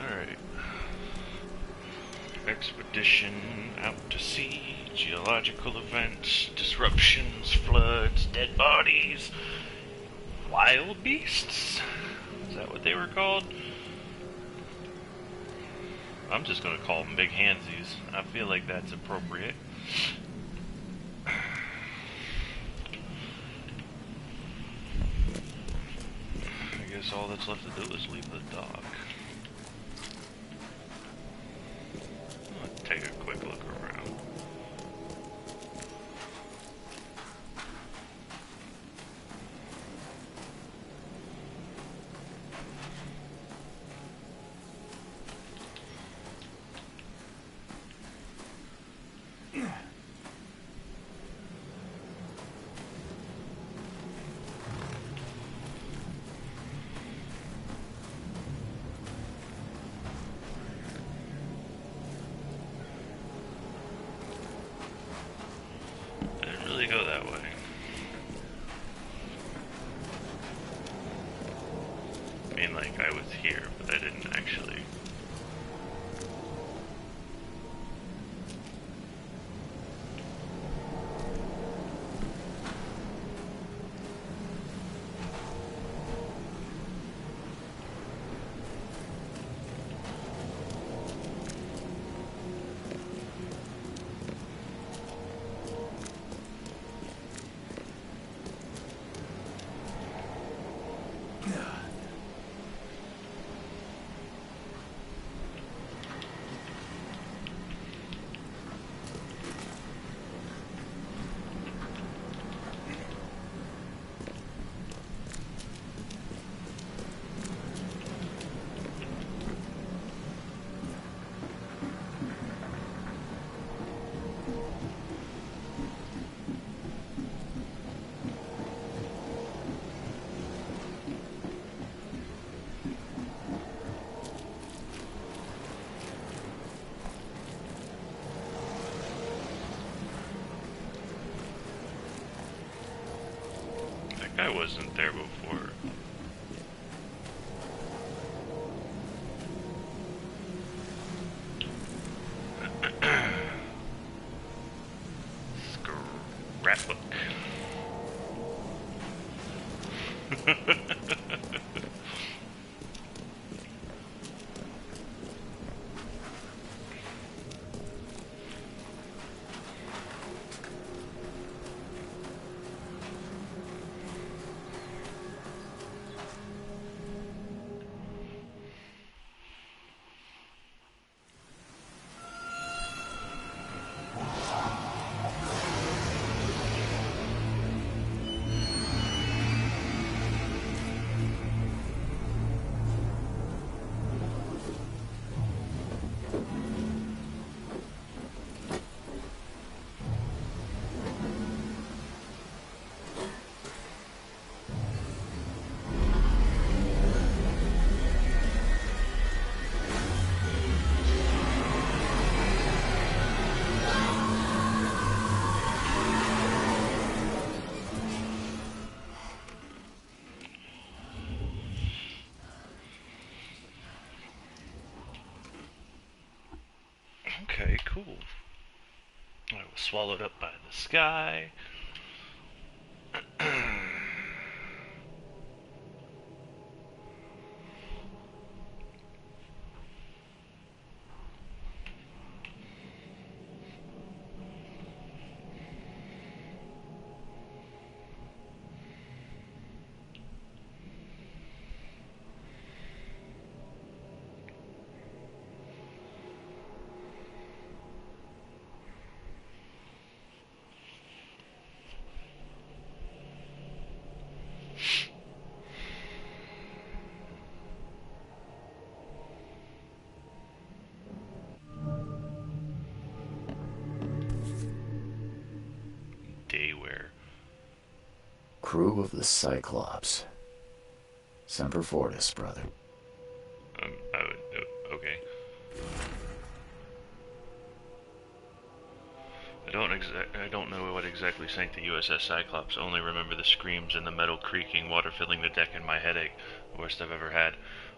Alright. Expedition out to sea, geological events, disruptions, floods, dead bodies, wild beasts? Is that what they were called? I'm just gonna call them big handsies. I feel like that's appropriate. I guess all that's left to do is leave the dock. Let's take a quick look around. Go that way. I mean, like, I was here, but I didn't actually. I wasn't there before. Scrapbook. cool. I was swallowed up by the sky. Dayware. Crew of the Cyclops. Semper Fortis, brother. Okay. I don't know what exactly sank the USS Cyclops. Only remember the screams and the metal creaking, water filling the deck, and my headache, the worst I've ever had.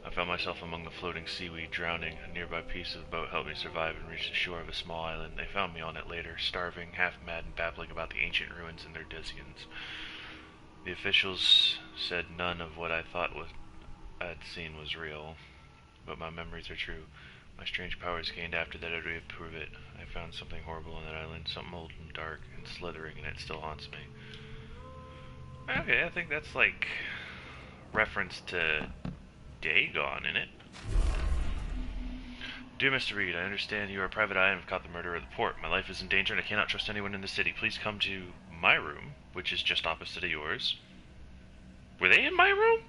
I found myself among the floating seaweed, drowning. A nearby piece of the boat helped me survive and reach the shore of a small island. They found me on it later, starving, half mad, and babbling about the ancient ruins and their Desians. The officials said none of what I thought I'd seen was real, but my memories are true. My strange powers gained after that would prove it. I found something horrible on that island, something old and dark and slithering, and it still haunts me. Okay, I think that's like reference to Dagon in it. Dear Mr. Reed, I understand you are a private eye and have caught the murderer of the port. My life is in danger and I cannot trust anyone in the city. Please come to my room, which is just opposite of yours. Were they in my room?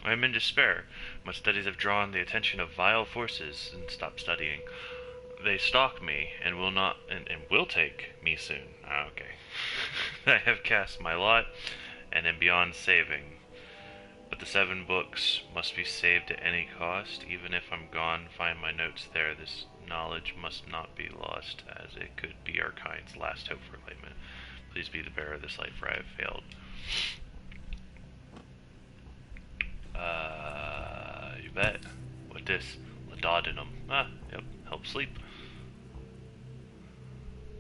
I am in despair. My studies have drawn the attention of vile forces and stop studying. They stalk me and will take me soon. Okay. I have cast my lot and am beyond saving. But the 7 books must be saved at any cost. Even if I'm gone, find my notes there. This knowledge must not be lost, as it could be our kind's last hope for enlightenment. Please be the bearer of this light, for I have failed. You bet. What this? Laudanum. Yep. Help sleep.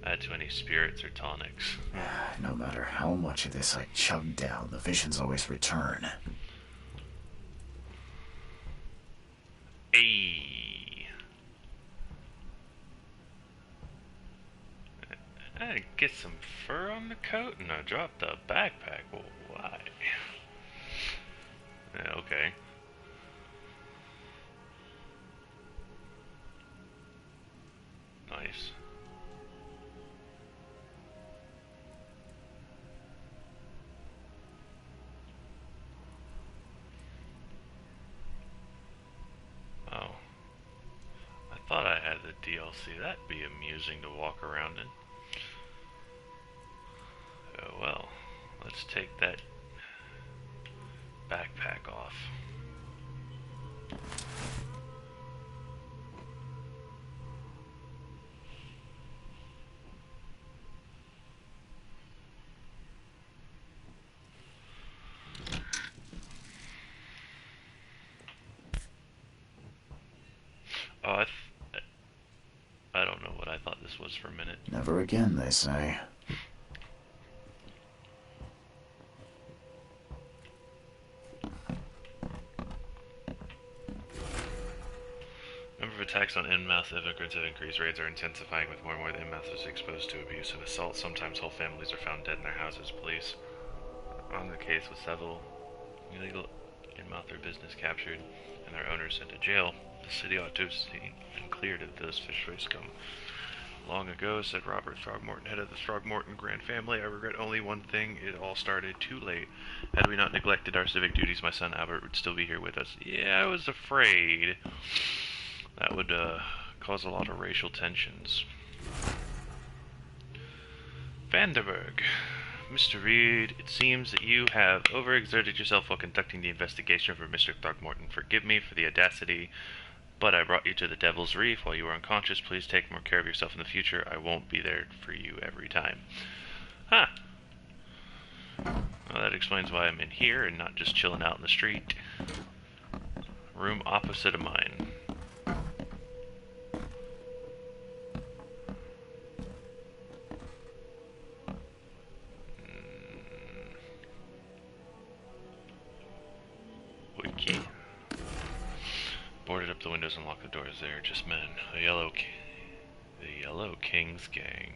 Add to any spirits or tonics. No matter how much of this I chug down, the visions always return. Ayy. I get some fur on the coat and I dropped the backpack. Well, why? Yeah, okay. Nice. Oh. I thought I had the DLC. That'd be amusing to walk around in. Oh well. Let's take that backpack off. Oh, I don't know what I thought this was for a minute. Never again, they say. Number of attacks on in-mouth immigrants have increased. Raids are intensifying with more and more the in-mouths exposed to abuse and assault. Sometimes whole families are found dead in their houses. Police on the case with several illegal in-mouther business captured and their owners sent to jail. The city ought to have seen and cleared of those fish-face scum. Long ago, said Robert Throgmorton, head of the Throgmorton Grand Family, I regret only one thing. It all started too late. Had we not neglected our civic duties, my son Albert would still be here with us. Yeah, I was afraid that would cause a lot of racial tensions. Vanderberg. Mr. Reed, it seems that you have overexerted yourself while conducting the investigation for Mr. Throgmorton. Forgive me for the audacity, but I brought you to the Devil's Reef while you were unconscious. Please take more care of yourself in the future. I won't be there for you every time. Huh. Well, that explains why I'm in here and not just chilling out in the street. Room opposite of mine. Boarded up the windows and locked the doors. They are just men. The Yellow King's gang.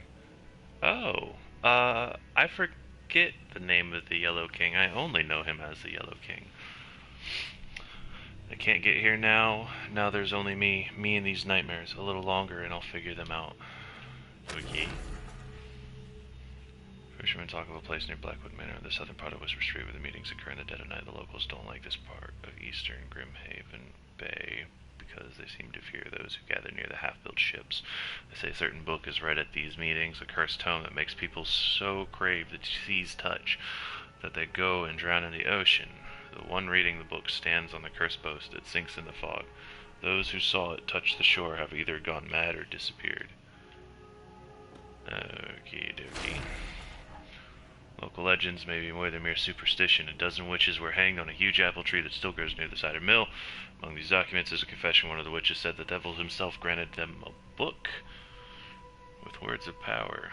Oh, I forget the name of the Yellow King. I only know him as the Yellow King. I can't get here now. Now there's only me and these nightmares. A little longer and I'll figure them out. Okay. Fishermen talk of a place near Blackwood Manor, the southern part of Whisper Street, where the meetings occur in the dead of night. The locals don't like this part of eastern Grimhaven Bay because they seem to fear those who gather near the half-built ships. They say a certain book is read at these meetings, a cursed tome that makes people so crave the sea's touch that they go and drown in the ocean. The one reading the book stands on the cursed boat that sinks in the fog. Those who saw it touch the shore have either gone mad or disappeared. Okie dokie. Local legends may be more than mere superstition. A dozen witches were hanged on a huge apple tree that still grows near the cider mill. Among these documents is a confession. One of the witches said the devil himself granted them a book with words of power.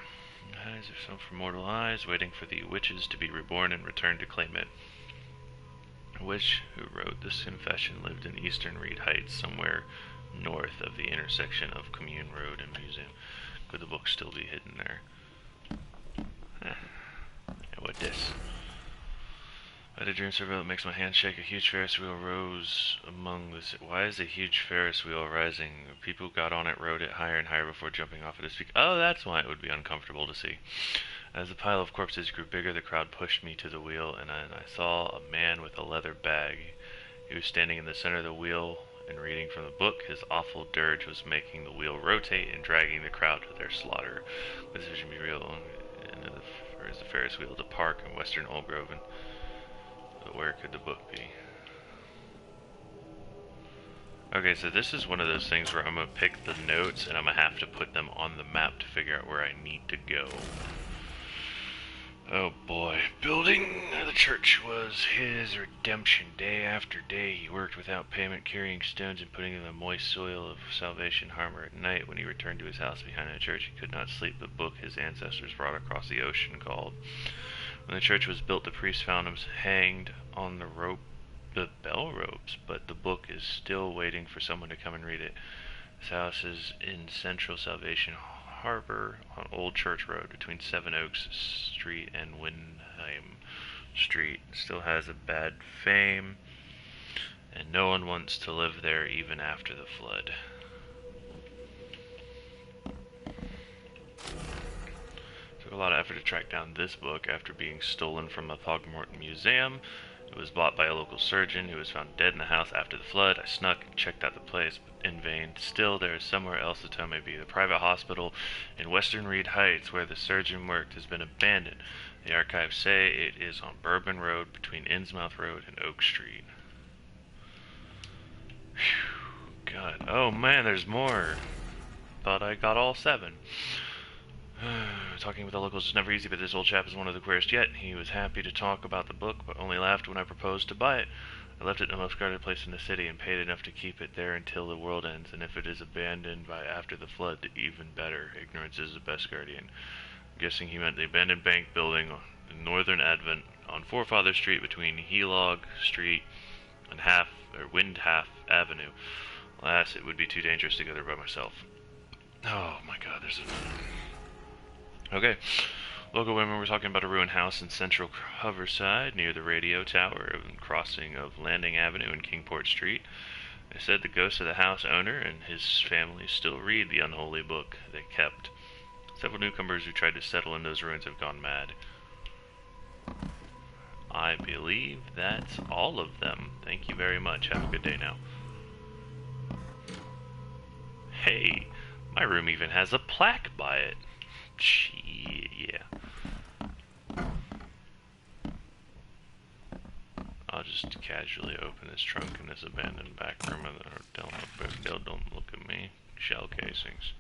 Eyes are some for mortal eyes, waiting for the witches to be reborn and return to claim it. A witch who wrote this confession lived in eastern Reed Heights, somewhere north of the intersection of Commune Road and Museum. Could the book still be hidden there? What this? I had a dream survey that makes my hands shake. A huge Ferris wheel rose among the... Why is a huge Ferris wheel rising? People got on it, rode it higher and higher before jumping off it to speak. Oh, that's why it would be uncomfortable to see. As the pile of corpses grew bigger, the crowd pushed me to the wheel, and I saw a man with a leather bag. He was standing in the center of the wheel and reading from the book. His awful dirge was making the wheel rotate and dragging the crowd to their slaughter. Would this vision be real? Or is the Ferris wheel to park in Western Old Grove? But where could the book be? Okay, so this is one of those things where I'm going to pick the notes and I'm going to have to put them on the map to figure out where I need to go. Oh boy. Building the church was his redemption. Day after day he worked without payment, carrying stones and putting them in the moist soil of salvation harbor. At night, when he returned to his house behind the church, he could not sleep. The book his ancestors brought across the ocean called. When the church was built, the priest found him hanged on the bell ropes, but the book is still waiting for someone to come and read it. His house is in Central Salvation Harbor on Old Church Road between Seven Oaks Street and Windham Street. Still has a bad fame, and no one wants to live there even after the flood. Took a lot of effort to track down this book after being stolen from the Throgmorton Museum. It was bought by a local surgeon who was found dead in the house after the flood. I snuck and checked out the place, but in vain. Still, there is somewhere else the tome may be. The private hospital in Western Reed Heights, where the surgeon worked, has been abandoned. The archives say it is on Bourbon Road between Innsmouth Road and Oak Street. Whew, God. Oh man, there's more. Thought I got all 7. Talking with the locals is never easy, but this old chap is one of the queerest yet. He was happy to talk about the book, but only laughed when I proposed to buy it. I left it in the most guarded place in the city and paid enough to keep it there until the world ends, and if it is abandoned by after the flood, even better. Ignorance is the best guardian. I'm guessing he meant the abandoned bank building in Northern Advent on Forefather Street between Helog Street and Windhalf Avenue. Alas, it would be too dangerous to go there by myself. Oh my god, there's another. Okay, local women were talking about a ruined house in Central Coverside near the radio tower and crossing of Landing Avenue and Kingport Street. They said the ghost of the house owner and his family still read the unholy book they kept. Several newcomers who tried to settle in those ruins have gone mad. I believe that's all of them. Thank you very much. Have a good day now. Hey, my room even has a plaque by it. Yeah. I'll just casually open this trunk in this abandoned back room of the hotel. Don't look at me. Shell casings.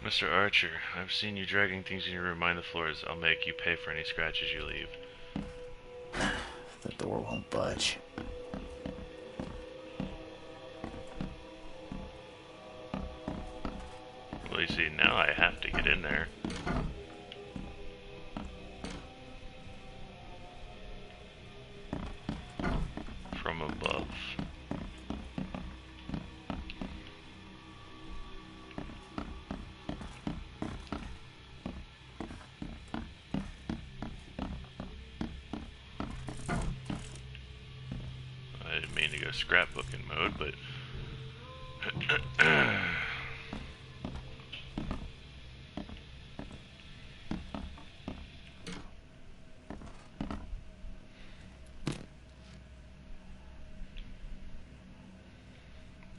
Mr. Archer, I've seen you dragging things in your room. Mind the floors. I'll make you pay for any scratches you leave. The door won't budge. Well, you see, now I have to get in there. scrapbooking mode, but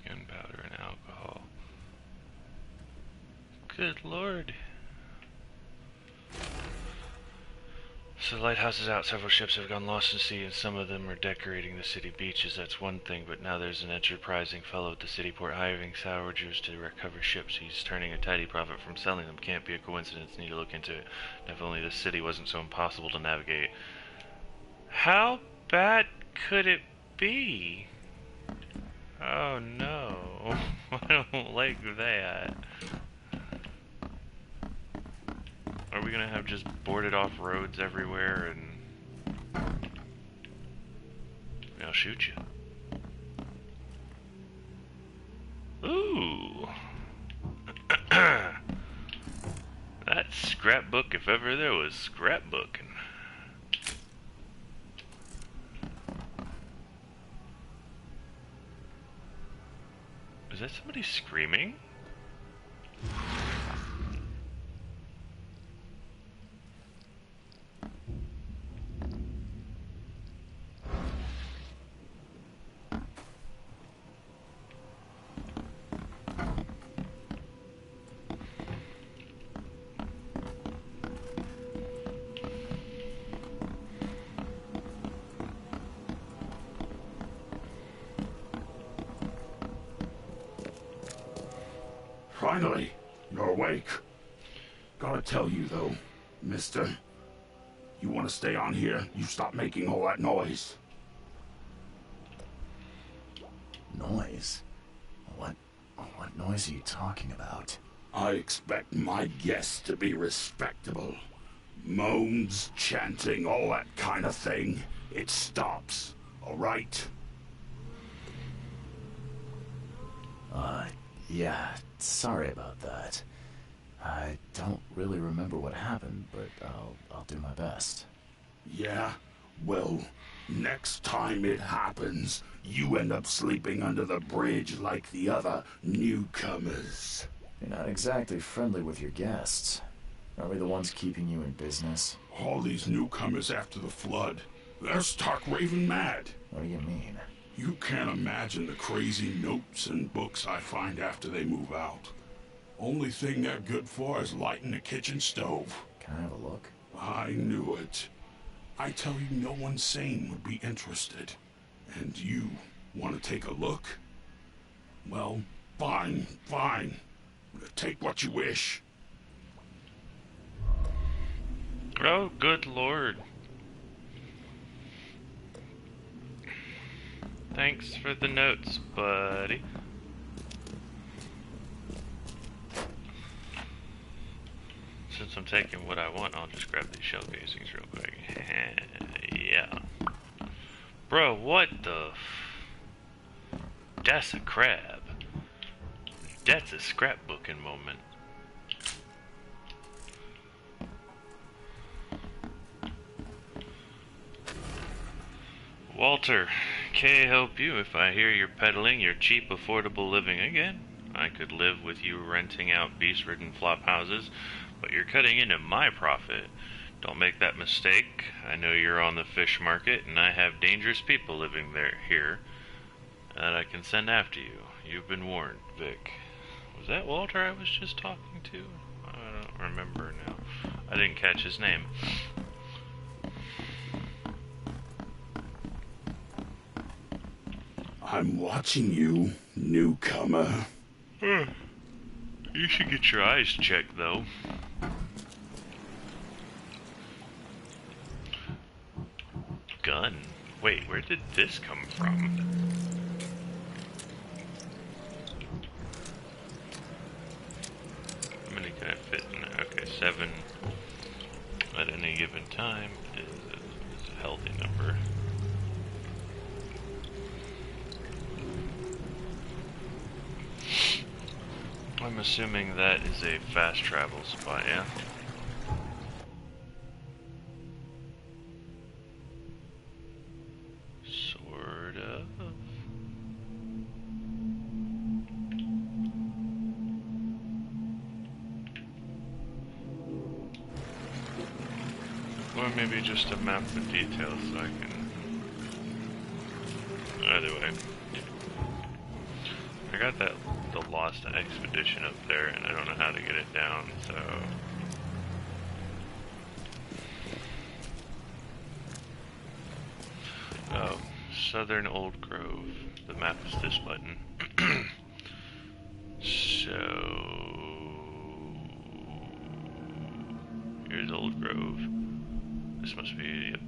gunpowder and alcohol. Good lord. So the lighthouse is out. Several ships have gone lost in the sea, and some of them are decorating the city beaches. That's one thing, but now there's an enterprising fellow at the city port hiring salvagers to recover ships. He's turning a tidy profit from selling them. Can't be a coincidence. Need to look into it. If only this city wasn't so impossible to navigate. How bad could it be? Oh no. I don't like that. Are we gonna have just boarded off roads everywhere and I'll shoot you? Ooh. That's scrapbook if ever there was scrapbooking. Is that somebody screaming? Finally, you're awake. Gotta tell you though, mister, you want to stay on here, you stop making all that noise. Noise? What noise are you talking about? I expect my guests to be respectable. Moans, chanting, all that kind of thing. It stops, all right? Yeah, sorry about that. I don't really remember what happened, but I'll do my best. Yeah? Well, next time it happens, you end up sleeping under the bridge like the other newcomers. You're not exactly friendly with your guests. Are we the ones keeping you in business? All these newcomers after the flood, they're stark raving mad. What do you mean? You can't imagine the crazy notes and books I find after they move out. Only thing they're good for is lighting the kitchen stove. Can I have a look? I knew it. I tell you, no one sane would be interested. And you want to take a look? Well, fine. Take what you wish. Oh, good lord. Thanks for the notes, buddy. Since I'm taking what I want, I'll just grab these shell casings real quick. Yeah. Bro, what the That's a crab. That's a scrapbooking moment. Walter, can I help you if I hear you're peddling your cheap, affordable living again? I could live with you renting out beast-ridden flop houses, but you're cutting into my profit. Don't make that mistake. I know you're on the fish market, and I have dangerous people living here that I can send after you. You've been warned, Vic. Was that Walter I was just talking to? I don't remember now. I didn't catch his name. I'm watching you, newcomer. You should get your eyes checked, though. Gun? Wait, where did this come from? How many can I fit in there? Okay, 7 at any given time is a healthy number. I'm assuming that is a fast travel spot, yeah? Sort of. Or maybe just a map with details so I can... Either way. I got the Lost Expedition up there, and I don't know how to get it down, so... Oh, Southern Old Grove. The map is this button. So... Here's Old Grove. This must be... Yep.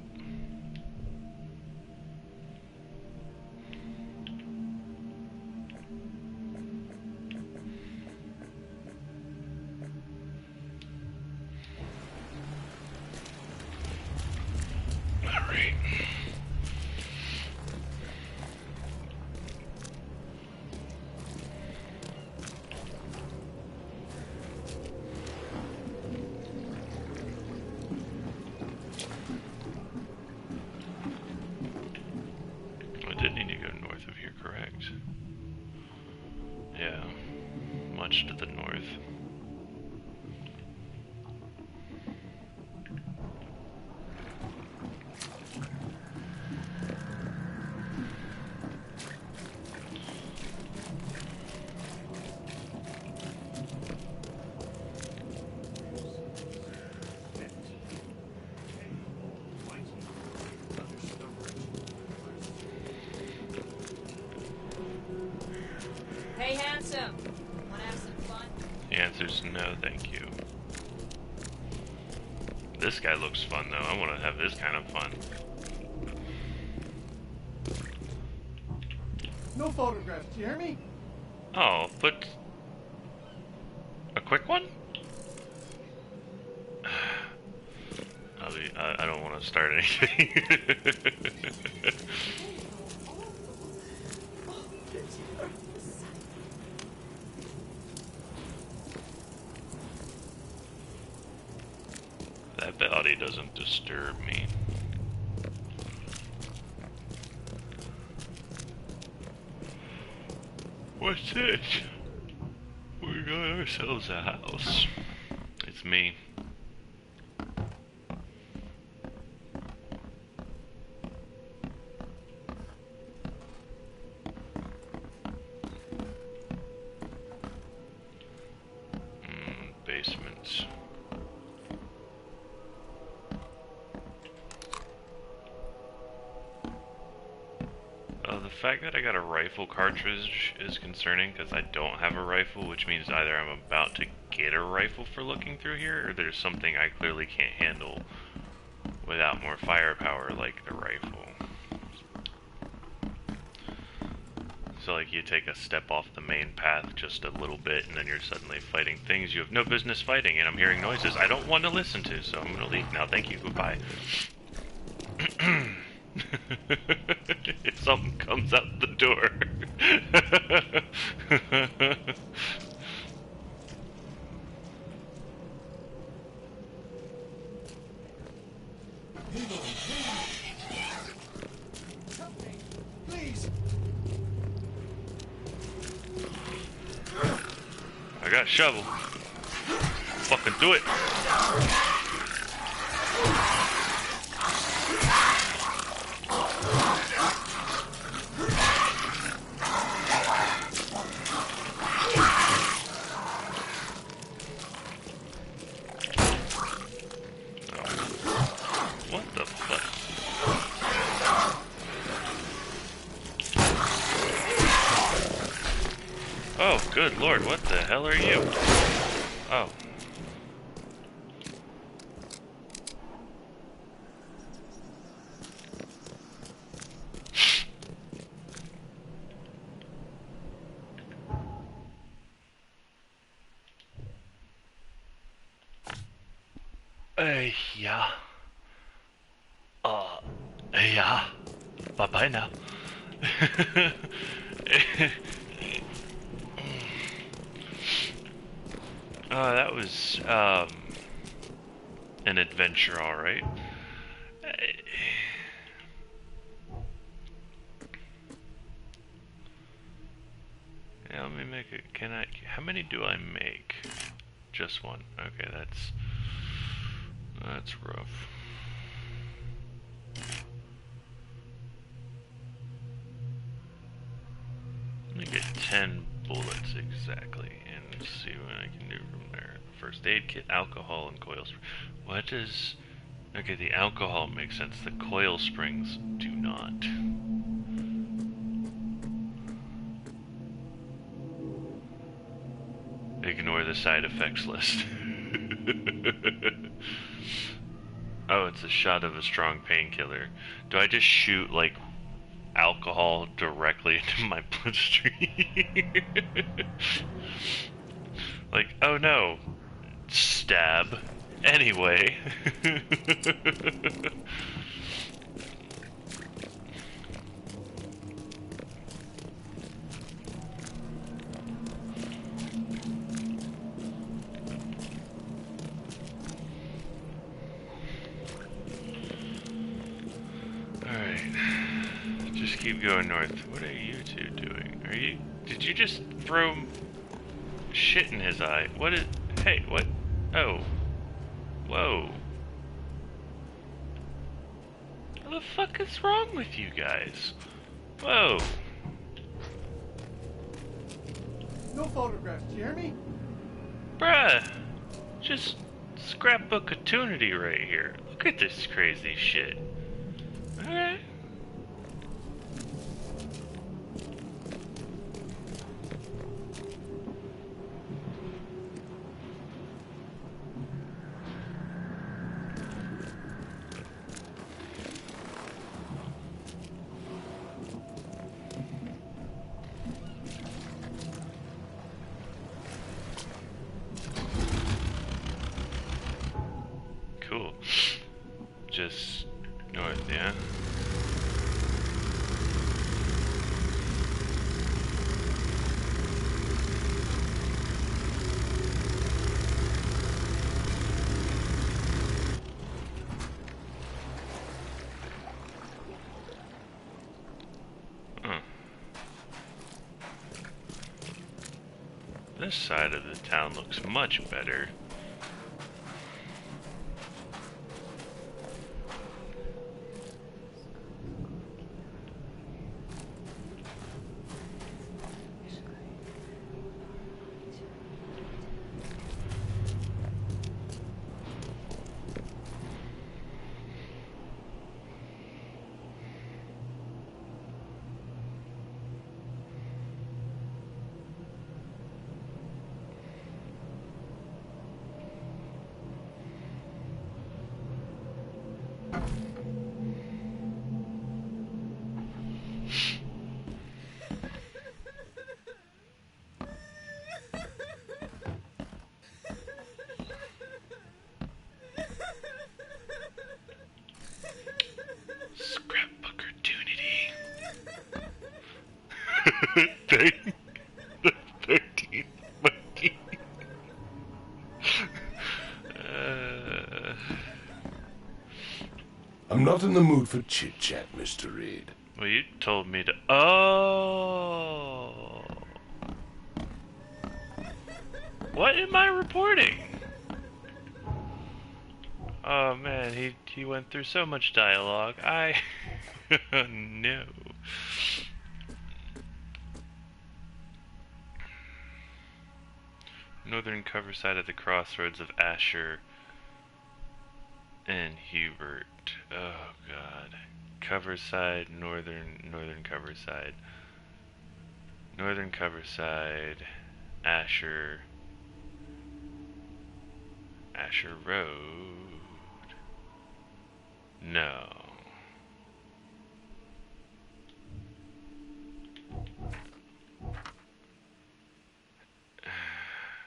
Alright. I did need to go north of here, correct? Yeah, much to the north. Hey, handsome. Wanna have some fun? The answer's no, thank you. This guy looks fun, though. I want to have this kind of fun. No photographs, do you hear me? Oh, but... A quick one? I don't want to start anything. That body doesn't disturb me. What's it? We got ourselves a house. It's me. Basements. The fact that I got a rifle cartridge is concerning because I don't have a rifle, which means either I'm about to get a rifle for looking through here, or there's something I clearly can't handle without more firepower like the rifle. So like you take a step off the main path just a little bit and then you're suddenly fighting things you have no business fighting, and I'm hearing noises I don't want to listen to, so I'm gonna leave now. Thank you, goodbye. If something comes out the door. Please. I got a shovel. Fucking do it. Oh, good lord, what the hell are you? Oh. Yeah. Yeah. Bye-bye now. That was, an adventure, alright. Yeah, let me make it, how many do I make? Just one. Okay, that's rough. exactly, and see what I can do from there. First aid kit, alcohol, and coil springs. What does... Okay, the alcohol makes sense. The coil springs do not. Ignore the side effects list. Oh, it's a shot of a strong painkiller. Do I just shoot, like, alcohol directly into my bloodstream? Like, oh no. Stab. Anyway. Alright. Just keep going north. What are you two doing? Did you just throw shit in his eye? What is... Hey, what? Oh. Whoa. What the fuck is wrong with you guys? Whoa. No photographs, do you hear me? Bruh. Just scrapbook opportunity right here. Look at this crazy shit. Alright. Cool. Just north, yeah? This side of the town looks much better. The 13th monkey. I'm not in the mood for chit-chat, Mr. Reed. Well, you told me to... Oh! What am I reporting? Oh man, he went through so much dialogue. No. Northern cover side at the crossroads of Asher and Hubert. Oh god. Cover side, northern cover side. Northern cover side, Asher Road. No.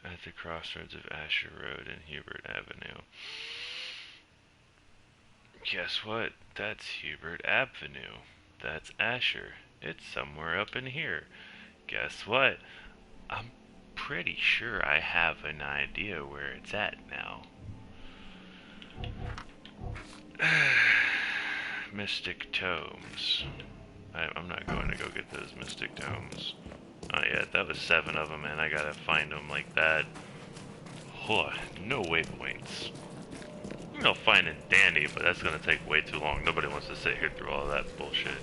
At the crossroads of Asher Road and Hubert Avenue. Guess what? That's Hubert Avenue. That's Asher. It's somewhere up in here. Guess what? I'm pretty sure I have an idea where it's at now. Mystic Tomes. I'm not going to go get those Mystic Tomes. Not yet. That was 7 of them, and I gotta find them like that. Oh, no waypoints. I'll find it dandy, but that's gonna take way too long. Nobody wants to sit here through all of that bullshit.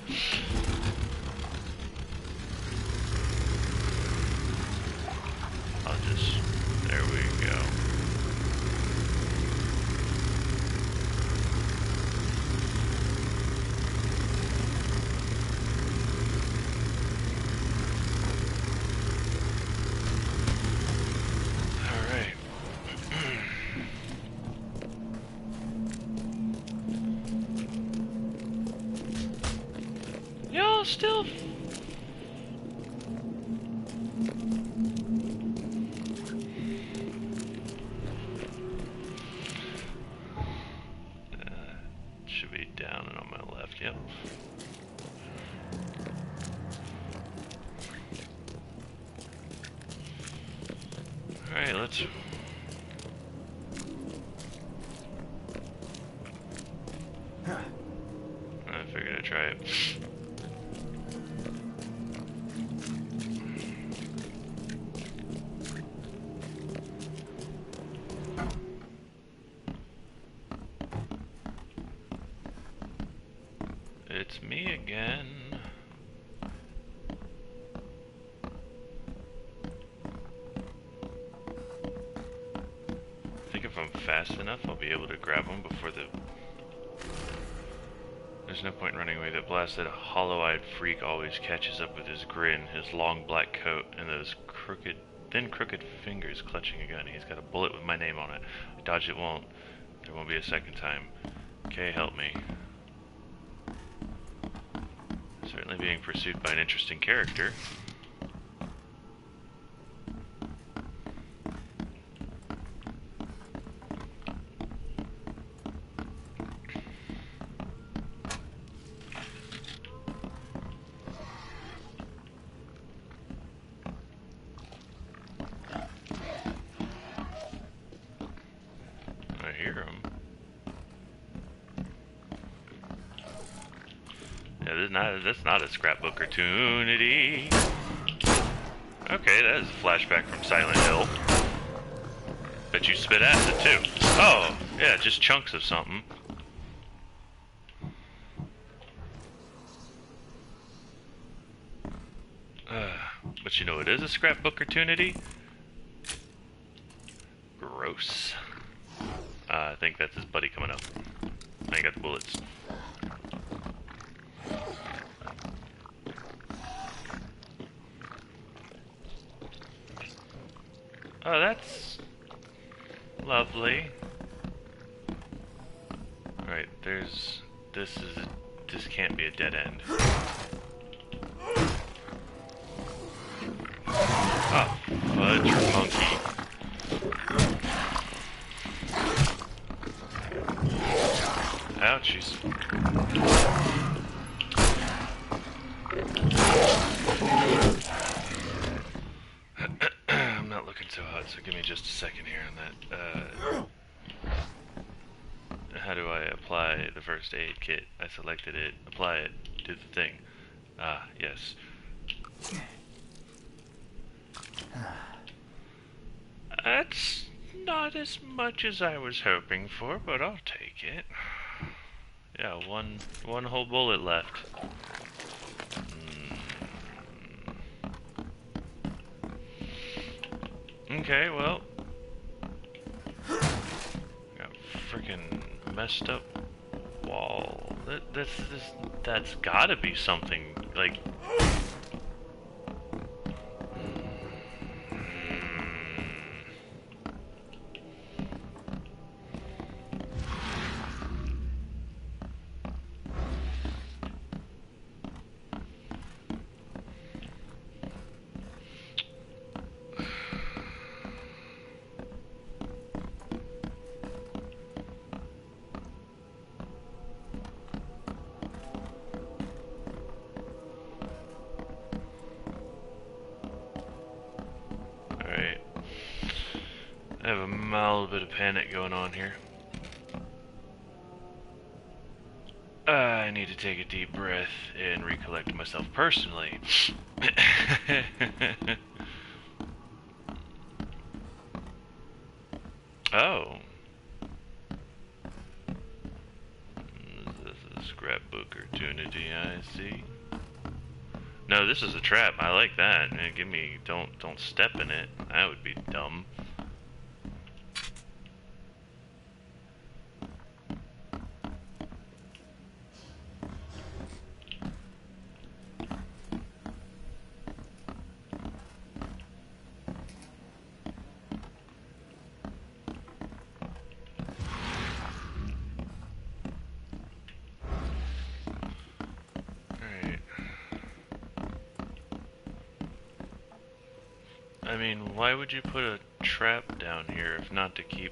still? Should be down and on my left, yep. Alright, let's... I figured I'd try it. It's me again. I think if I'm fast enough, I'll be able to grab him before the... There's no point in running away. That blasted hollow-eyed freak always catches up with his grin, his long black coat, and those thin crooked fingers clutching a gun. He's got a bullet with my name on it. I dodge it won't. There won't be a second time. Okay, help me. Certainly being pursued by an interesting character. I hear him. Yeah, that's not a scrapbook opportunity. Okay, that is a flashback from Silent Hill. Bet you spit acid too. Oh, yeah, just chunks of something. But you know it is a scrapbook opportunity? Gross. I think that's his buddy coming up. I ain't got the bullets. Oh, that's lovely. Alright, this can't be a dead end. Oh, fudge monkey. Ouchies. I'm not looking so hot, so give me just a second here on that. How do I apply the first aid kit? I selected it, apply it, do the thing. Ah, yes. That's not as much as I was hoping for, but I'll take it. Yeah, one whole bullet left. Okay, well, got freaking messed up wall. That's gotta be something like. I have a mild bit of panic going on here. I need to take a deep breath and recollect myself personally. Oh. This is a scrapbook opportunity, I see. No, this is a trap. I like that. Give me, don't step in it. That would be dumb. I mean, why would you put a trap down here if not to keep...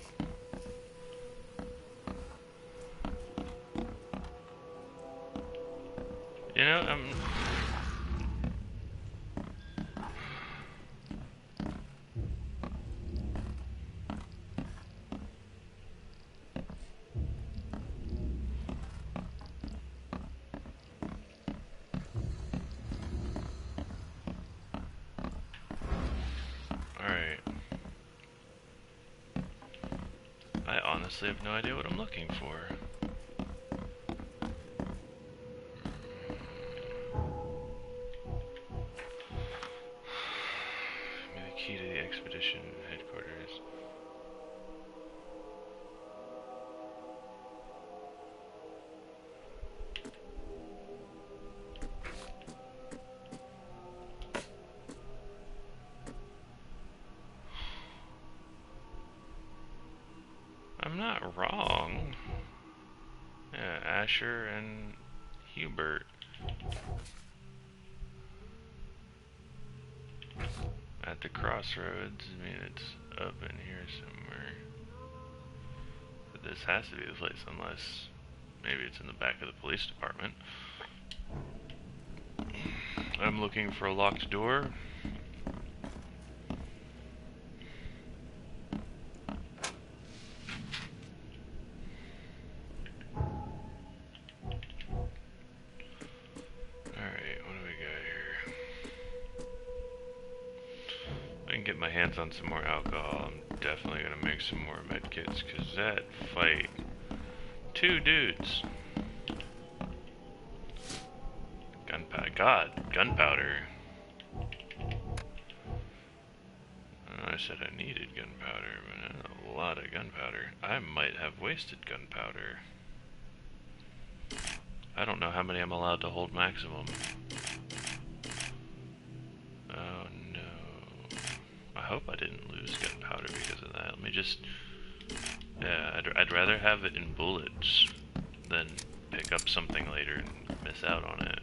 You know, Alright. I honestly have no idea what I'm looking for. Key to the expedition headquarters. I'm not wrong. Yeah, Asher and Hubert. At the crossroads, I mean, it's up in here somewhere. But this has to be the place, unless maybe it's in the back of the police department. I'm looking for a locked door. Get my hands on some more alcohol. I'm definitely gonna make some more medkits, cause that fight, 2 dudes. Gunpowder. I said I needed gunpowder, but a lot of gunpowder. I might have wasted gunpowder. I don't know how many I'm allowed to hold maximum. Oh no. I hope I didn't lose gunpowder because of that. Let me just... Yeah, I'd rather have it in bullets than pick up something later and miss out on it.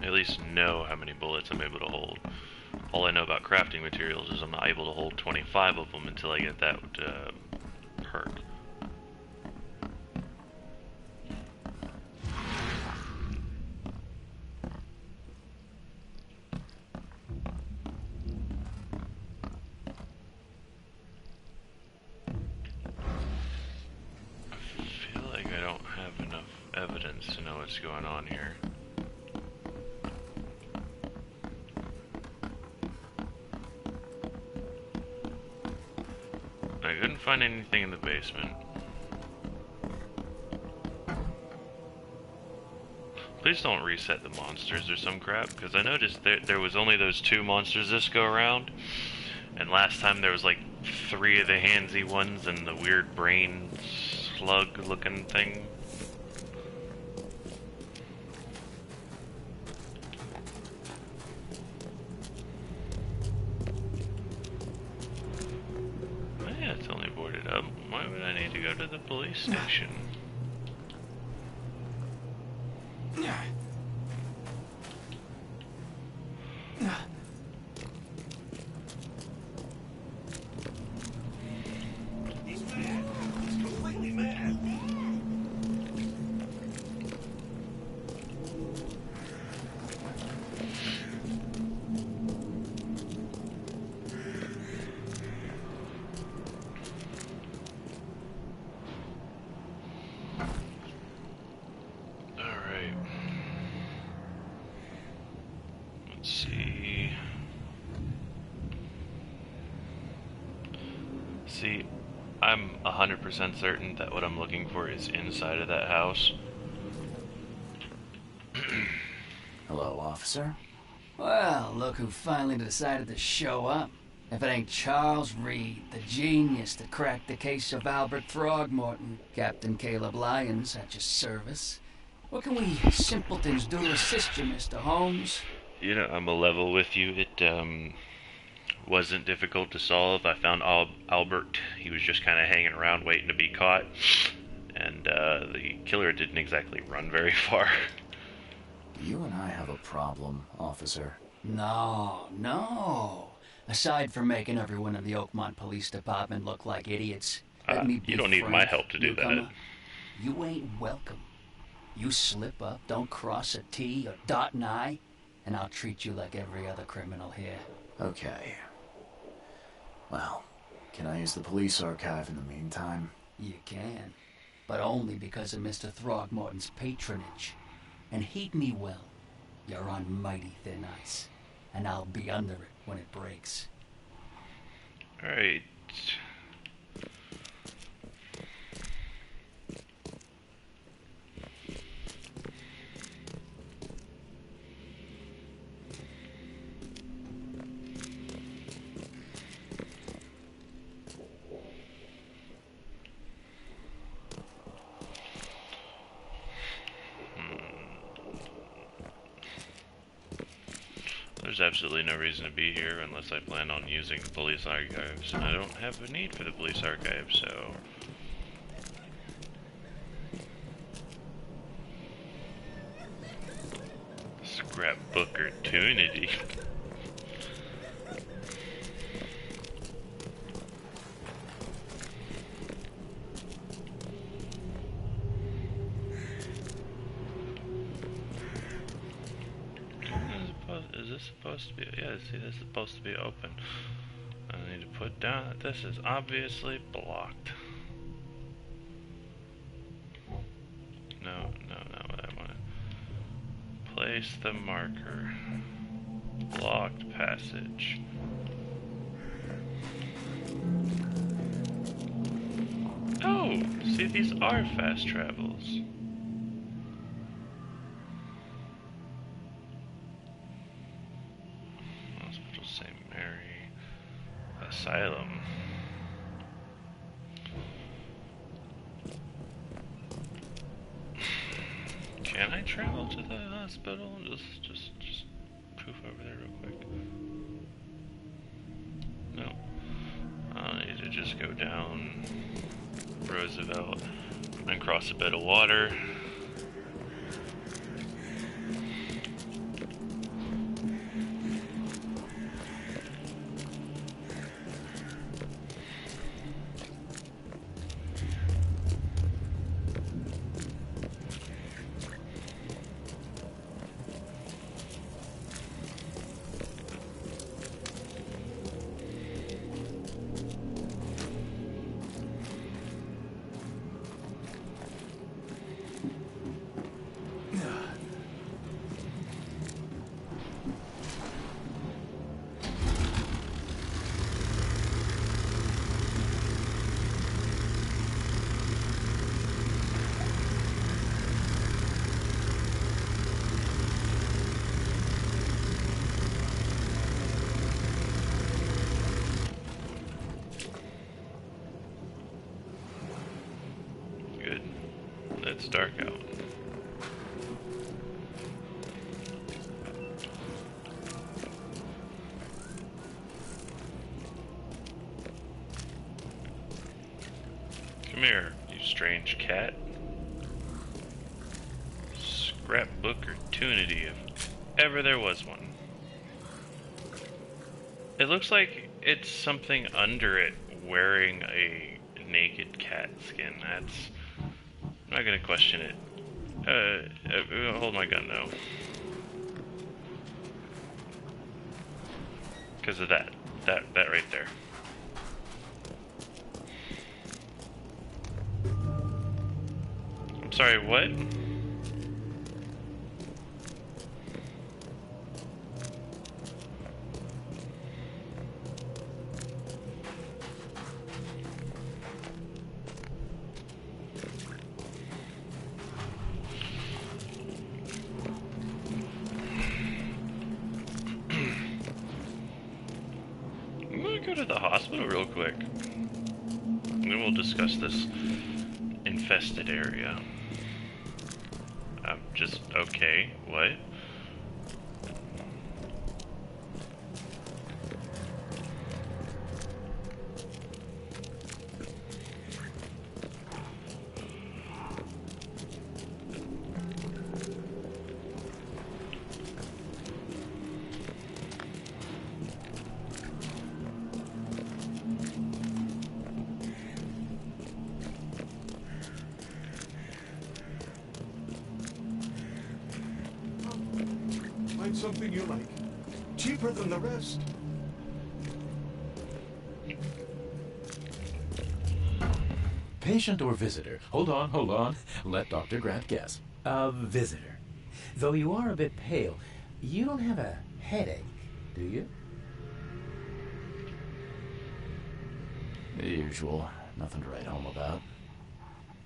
At least know how many bullets I'm able to hold. All I know about crafting materials is I'm not able to hold 25 of them until I get that perk. I feel like I don't have enough evidence to know what's going on here. I couldn't find anything in the basement. Please don't reset the monsters or some crap, because I noticed there was only those 2 monsters this go around, and last time there was like 3 of the handsy ones and the weird brain slug looking thing. It's only boarded up. Why would I need to go to the police station? See, I'm 100% certain that what I'm looking for is inside of that house. Hello, officer. Well, look who finally decided to show up. If it ain't Charles Reed, the genius that cracked the case of Albert Throgmorton. Captain Caleb Lyons at your service. What can we simpletons do to assist you, Mr. Holmes? You know, I'm a level with you. wasn't difficult to solve. I found Albert. He was just kind of hanging around waiting to be caught. And the killer didn't exactly run very far. You and I have a problem, officer. No. Aside from making everyone in the Oakmont Police Department look like idiots, you don't need my help to do that. You ain't welcome. You slip up, don't cross a T or dot an I, and I'll treat you like every other criminal here. Okay. Well, can I use the police archive in the meantime? You can, but only because of Mr. Throgmorton's patronage. And heed me well, you're on mighty thin ice, and I'll be under it when it breaks. Alright. There's absolutely no reason to be here unless I plan on using the police archives, and I don't have a need for the police archives, so... Scrapbook opportunity. Is this supposed to be? Yeah, see, this is supposed to be open. I need to put down that this is obviously blocked. No, not what I wanted. Place the marker. Blocked passage. Oh, see, these are fast travels. Hospital St. Mary. Asylum. Can I travel to the hospital? Just poof over there real quick. No. I'll need to just go down Roosevelt and cross a bit of water. It's dark out. Come here, you strange cat. Scrapbook opportunity, if ever there was one. It looks like it's something under it wearing a naked cat skin. I'm not gonna question it. Hold my gun though. Because of that right there. I'm sorry, what? Go to the hospital real quick. And then we'll discuss this infested area. Just okay. What? something you like. Cheaper than the rest. Patient or visitor? Hold on. Let Dr. Grant guess. A visitor. Though you are a bit pale, you don't have a headache, do you? The usual. Nothing to write home about.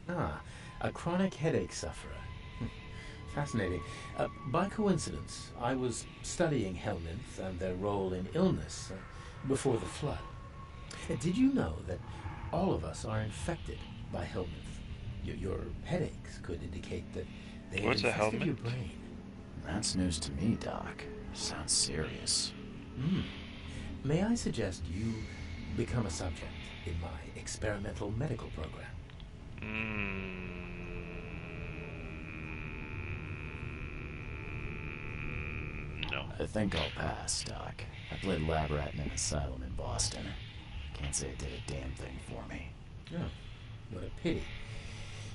Ah, a chronic headache sufferer. Fascinating. By coincidence, I was studying helminths and their role in illness before the flood. Did you know that all of us are infected by helminths? Your headaches could indicate that they have infested your brain. That's news to me, Doc. Sounds serious. May I suggest you become a subject in my experimental medical program? No. I think I'll pass, Doc. I played lab rat in an asylum in Boston. Can't say it did a damn thing for me. Oh, what a pity.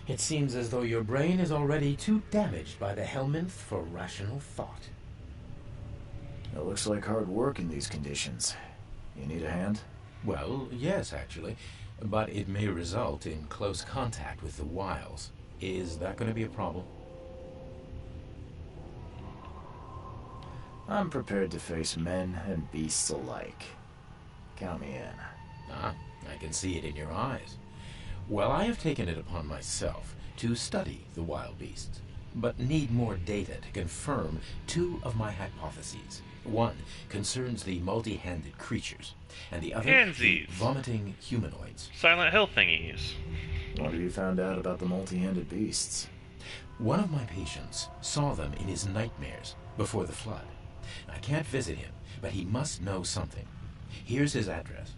It seems as though your brain is already too damaged by the helminth for rational thought. It looks like hard work in these conditions. You need a hand? Well, yes, actually. But it may result in close contact with the wiles. Is that going to be a problem? I'm prepared to face men and beasts alike. Count me in. Ah, I can see it in your eyes. Well, I have taken it upon myself to study the wild beasts, but need more data to confirm two of my hypotheses. One concerns the multi-handed creatures, and the other the vomiting humanoids. Silent Hill thingies. What have you found out about the multi-handed beasts? One of my patients saw them in his nightmares before the flood. I can't visit him, but he must know something. Here's his address.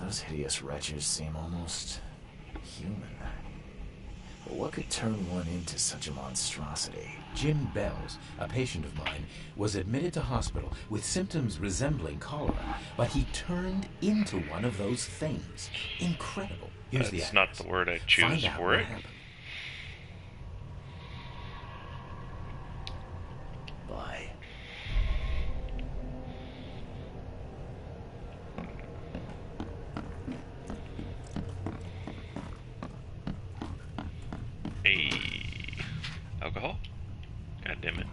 Those hideous wretches seem almost human. But what could turn one into such a monstrosity? Jim Bells, a patient of mine, was admitted to hospital with symptoms resembling cholera, but he turned into one of those things. Incredible. Here's the address. That's not the word I choose for it. Bye. Hey. Alcohol? God damn it.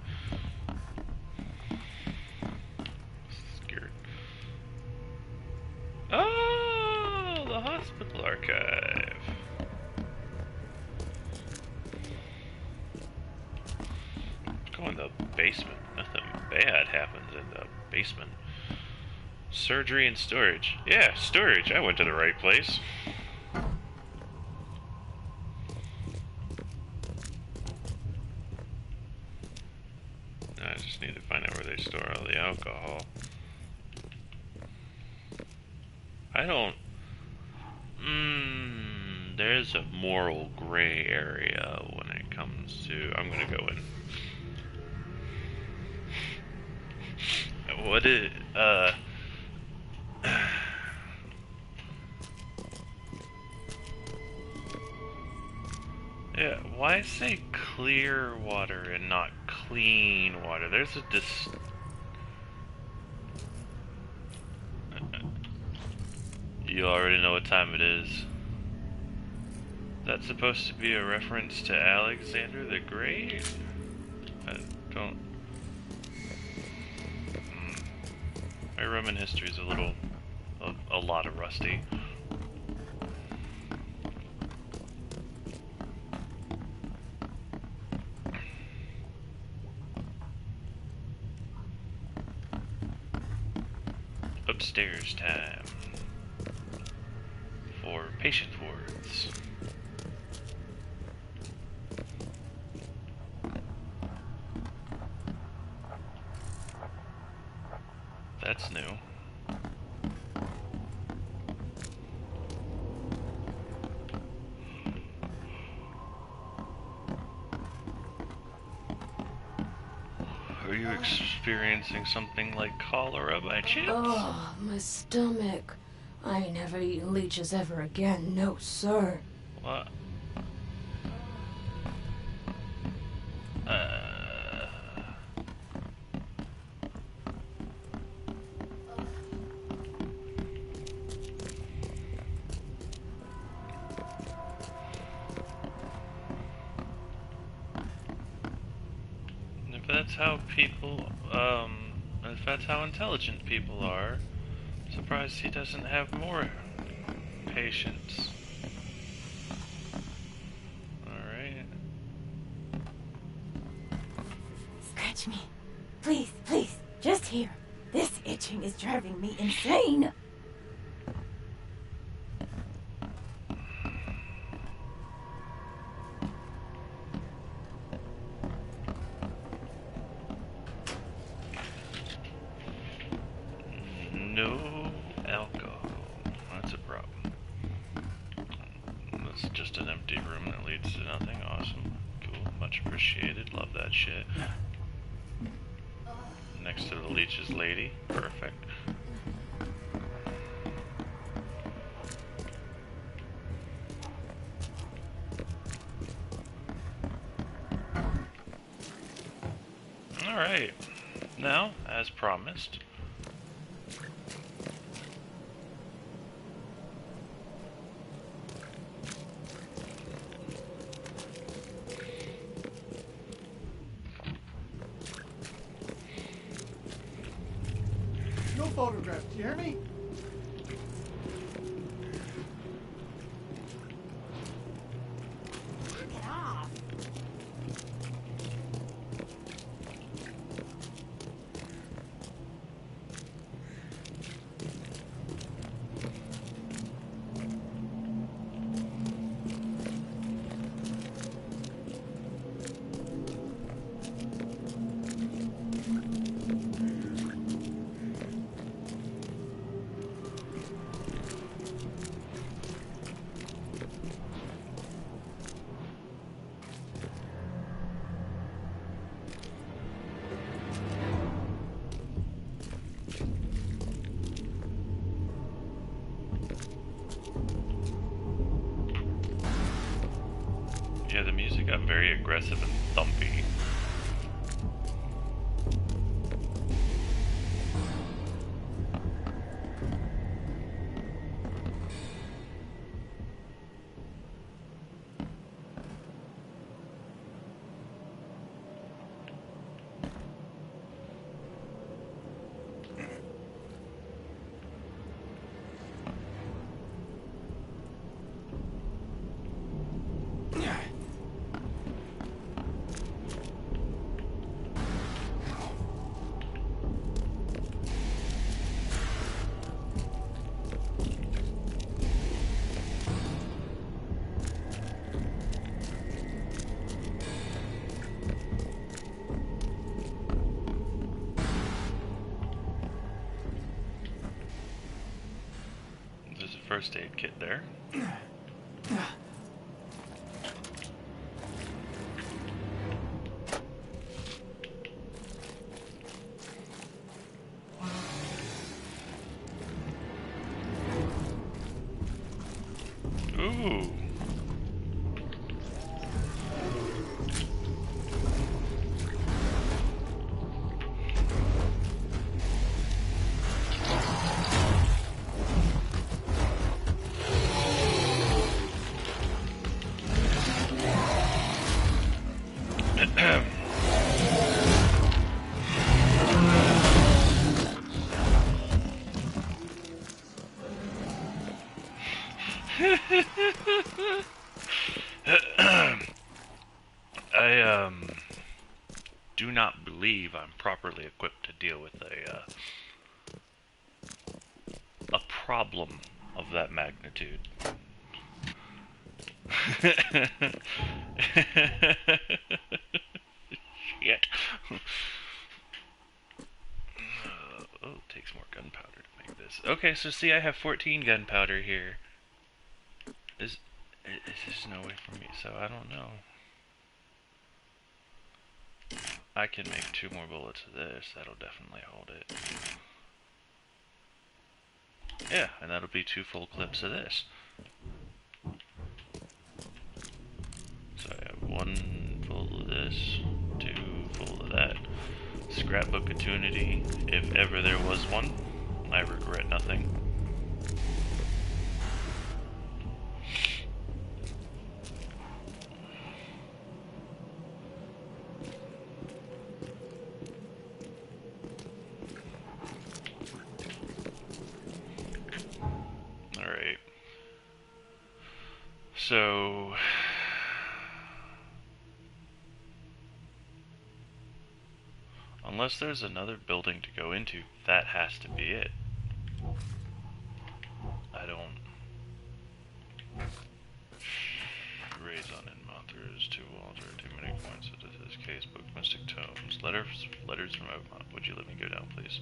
Scared. Oh, the hospital archive. Go in the basement. Nothing bad happens in the basement. Surgery and storage. Yeah, storage. I went to the right place. I just need to find out where they store all the alcohol. I don't... there's a moral gray area when it comes to... I'm gonna go in. What is... yeah, why say clear water and not clean water? There's a You already know what time it is. That's supposed to be a reference to Alexander the Great? I don't... My Roman history is a lot of rusty. Upstairs time for patient wards. That's new. Are you experiencing something like cholera by chance? Oh, my stomach. I ain't never eaten leeches ever again, no sir. What? that's how people, if that's how intelligent people are, I'm surprised he doesn't have more patience. Alright. Scratch me. Please, please, just here. This itching is driving me insane. No alcohol. That's a problem. That's just an empty room that leads to nothing. Awesome. Cool. Much appreciated. Love that shit. Next to the leech's lady. Perfect. Alright. Now, as promised, No photographs, do you hear me? Get off. yeah, the music got very aggressive and thumpy. There's a first aid kit there. Ooh. I do not believe I'm properly equipped to deal with a problem of that magnitude. Shit. Oh, it takes more gunpowder to make this. Okay, so see, I have 14 gunpowder here. There's no way for me, so I don't know. I can make 2 more bullets of this. That'll definitely hold it. Yeah, and that'll be 2 full clips of this. So I have 1 full of this, 2 full of that. Scrapbook opportunity, if ever there was one. I regret nothing. So... unless there's another building to go into, that has to be it. I don't... Raison and Monthers, 2 Walter, too many points into this case book, mystic tomes, letters from Oakmont. Would you let me go down, please?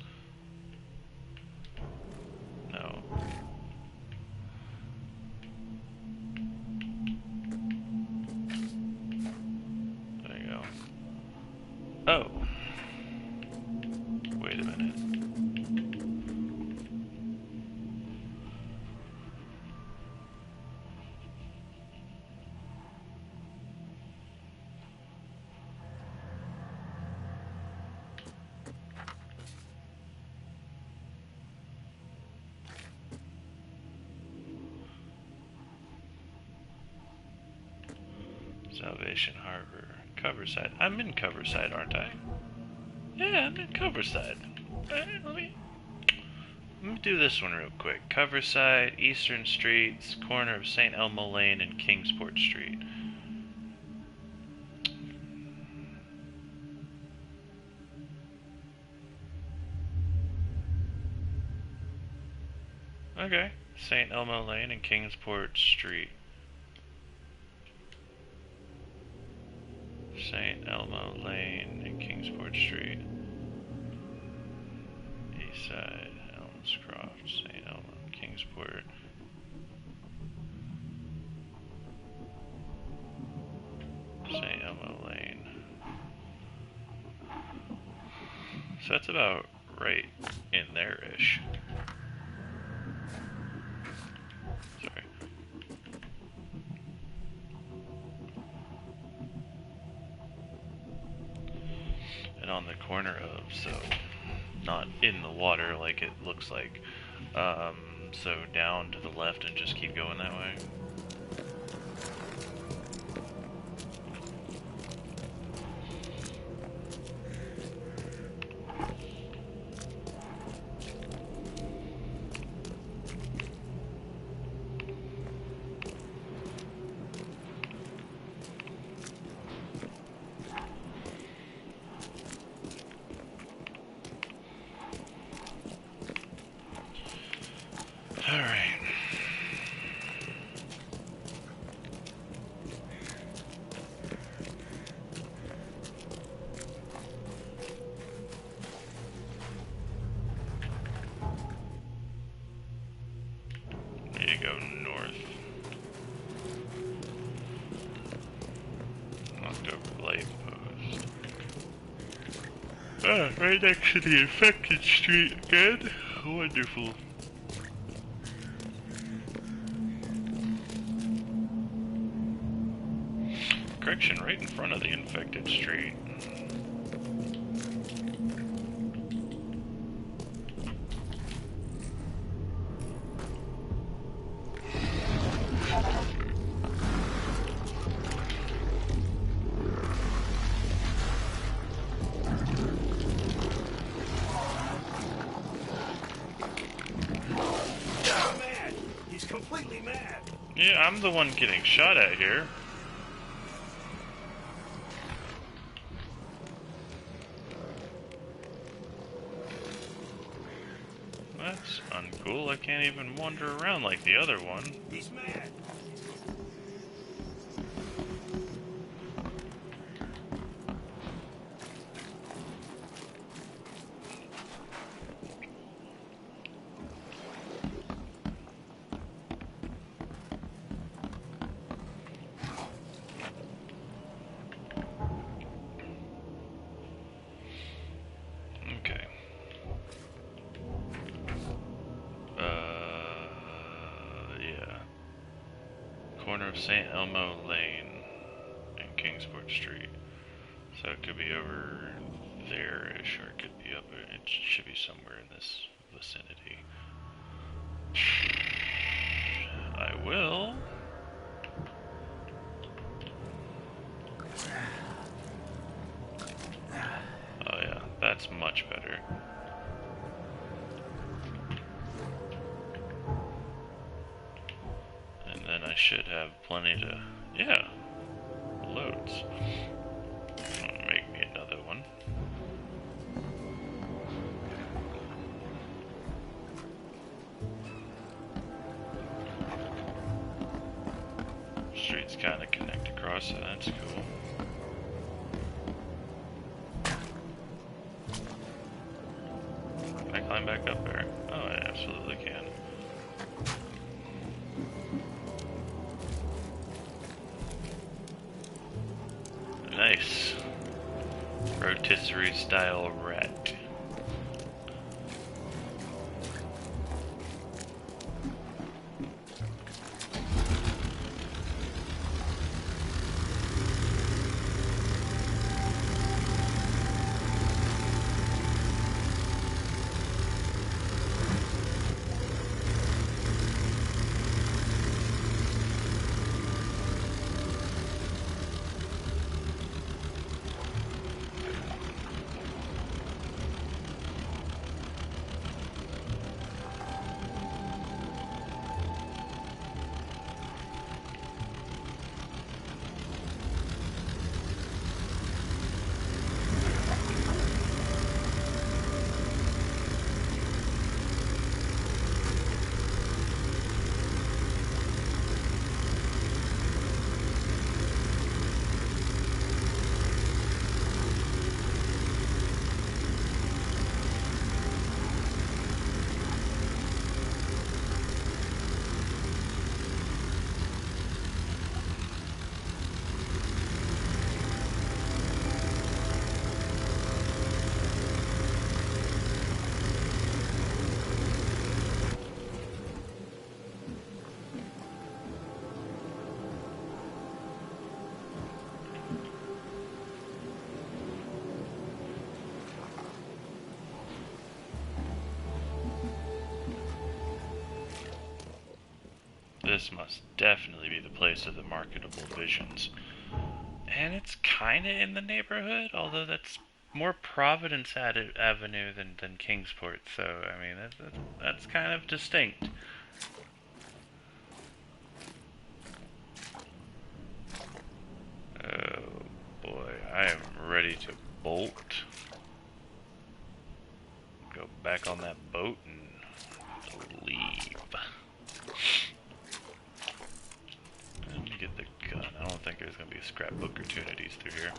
No. There you go. Oh. Wait a minute. Salvation Harbor. Coverside. I'm in Coverside, aren't I? Yeah, I'm in Coverside. Alright, let me do this one real quick. Coverside, Eastern Streets, corner of St. Elmo Lane and Kingsport Street. Okay, St. Elmo Lane and Kingsport Street. St. Elmo Lane and Kingsport Street. East Side, Elmscroft, St. Elmo, Kingsport. St. Elmo Lane. So that's about right in there-ish. Sorry. And on the corner of, so not in the water like it looks like, so down to the left and just keep going that way. Alright. Need to go north. October light post. Ah, right next to the infected street again. Wonderful. Correction, right in front of the infected street. Mad! He's completely mad! Yeah, I'm the one getting shot at here. That's uncool. I can't even wander around like the other one. He's mad! Okay. Yeah. Corner of St. Elmo Lane and Kingsport Street. So it could be over there-ish, or it could be up, it should be somewhere in this vicinity. I will. Oh yeah, that's much better. And then I should have plenty to... Yeah. Loads. Make me another one. Streets kind of connect across, so that's cool. Can I climb back up there? Oh, I absolutely can. Nice. Rotisserie style rat. This must definitely be the place of the marketable visions. And it's kinda in the neighborhood, although that's more Providence Avenue than Kingsport, so, I mean, that's kind of distinct. Oh boy, I am ready to bolt. Go back on that boat and leave. Let me get the gun. I don't think there's going to be scrapbook opportunities through here.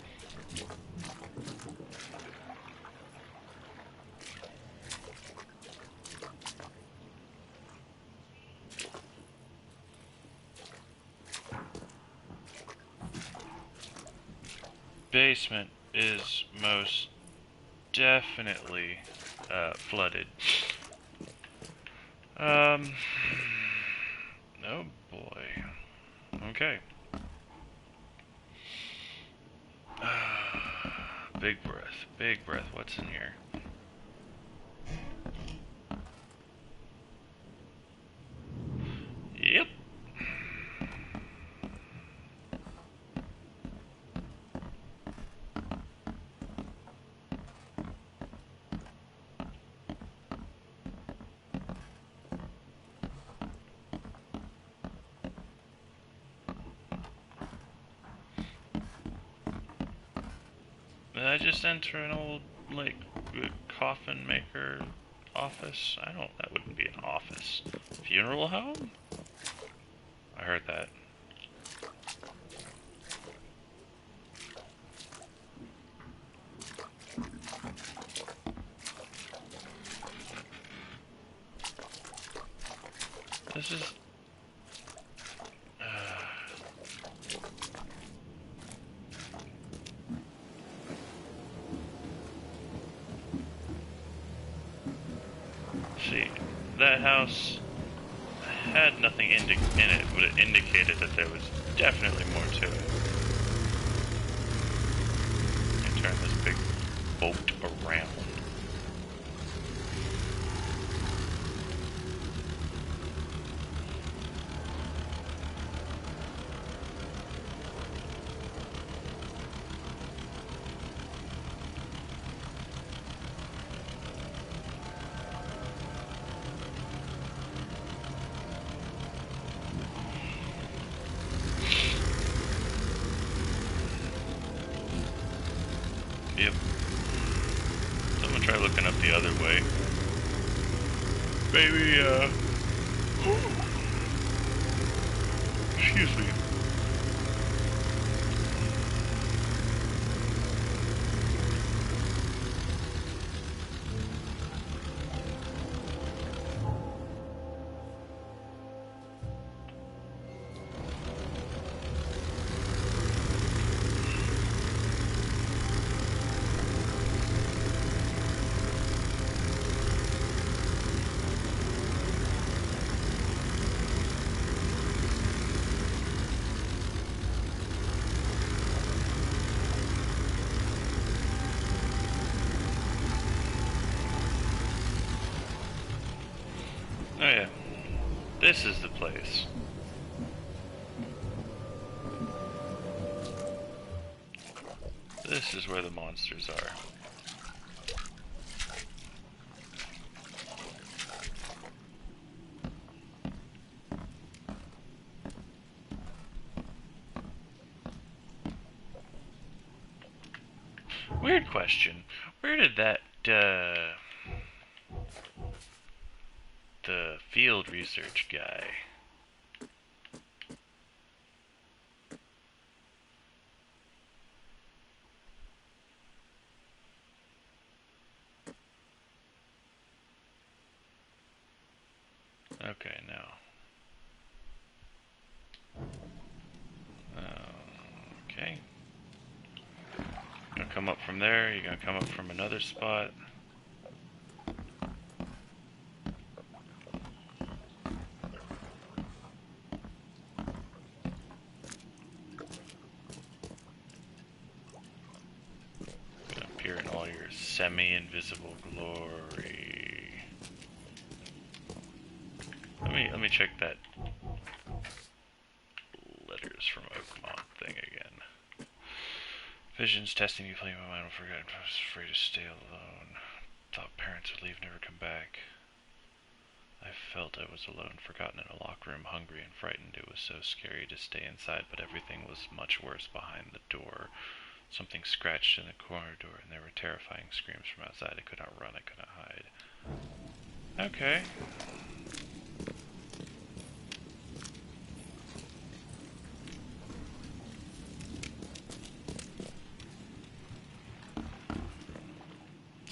Basement is most definitely flooded. Oh boy. Okay. Big breath, big breath. What's in here? Yep. Did I just enter an old, like, coffin maker office? That wouldn't be an office. Funeral home? I heard that. This is... See, that house had nothing in it, but it indicated that there was definitely more to it. And turn this big boat around. Try looking up the other way. Maybe, excuse me. Oh yeah, this is the place. This is where the monsters are. Weird question. Where did that, the field research guy. Okay, now. Okay. You're gonna come up from there, you're gonna come up from another spot. Semi-invisible glory. Let me check that letters from Oakmont thing again. Visions testing you, playing my mind will forget. I was afraid to stay alone. Thought parents would leave, never come back. I felt I was alone, forgotten in a locker room, hungry and frightened. It was so scary to stay inside, but everything was much worse behind the door. Something scratched in the corridor, and there were terrifying screams from outside. I could not run, I could not hide. Okay.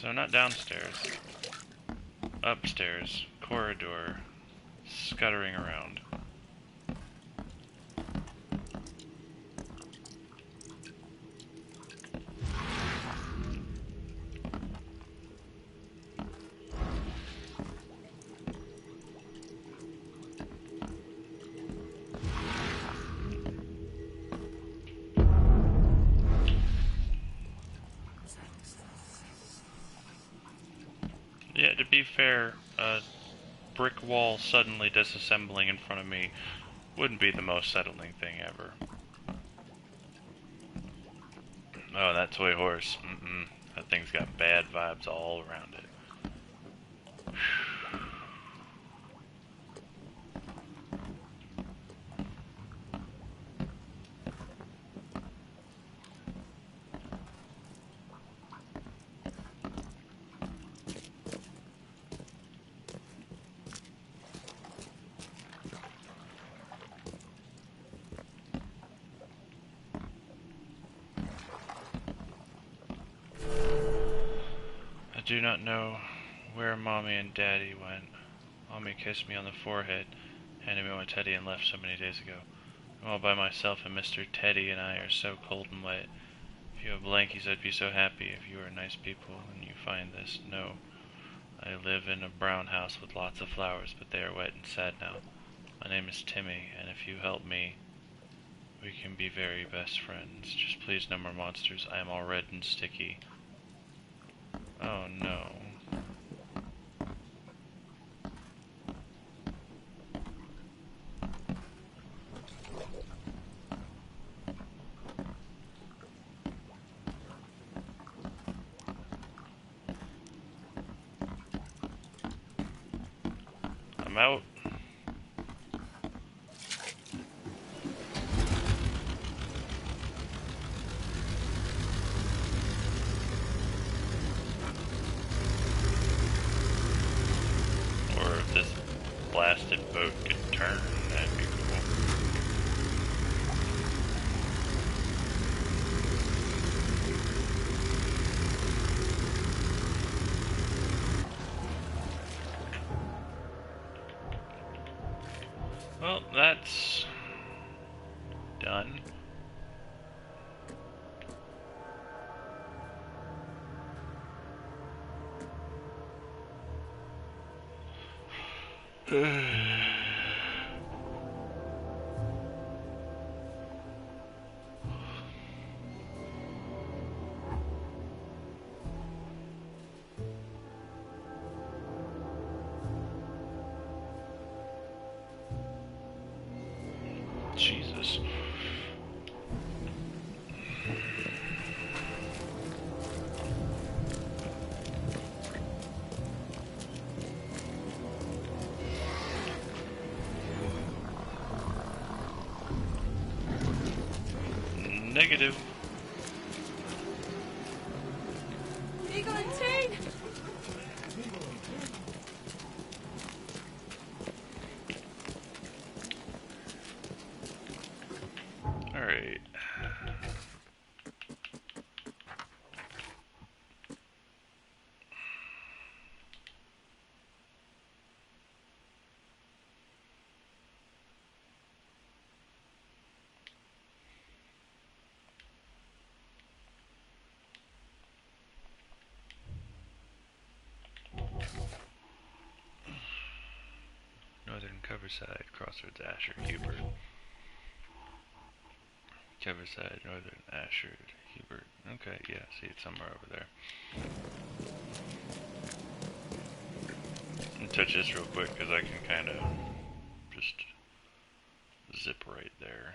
So not downstairs. Upstairs. Corridor. Scuttering around. Yeah, to be fair, a brick wall suddenly disassembling in front of me wouldn't be the most settling thing ever. Oh, that toy horse. That thing's got bad vibes all around it. I do not know where Mommy and Daddy went. Mommy kissed me on the forehead, handed me my teddy, and left so many days ago. I'm all by myself, and Mr. Teddy and I are so cold and wet. If you have blankies, I'd be so happy. If you are nice people and you find this, no. I live in a brown house with lots of flowers, but they are wet and sad now. My name is Timmy, and if you help me, we can be very best friends. Just please no more monsters. I am all red and sticky. Oh no. I'm out. Well, that's done. Jesus. Negative. Eagle and Tate! Alright. Northern Coverside, Crossroads, Asher, Hubert. Coverside, Northern, Asher, Hubert. Okay, yeah, see it somewhere over there. I'll touch this real quick because I can kind of just zip right there.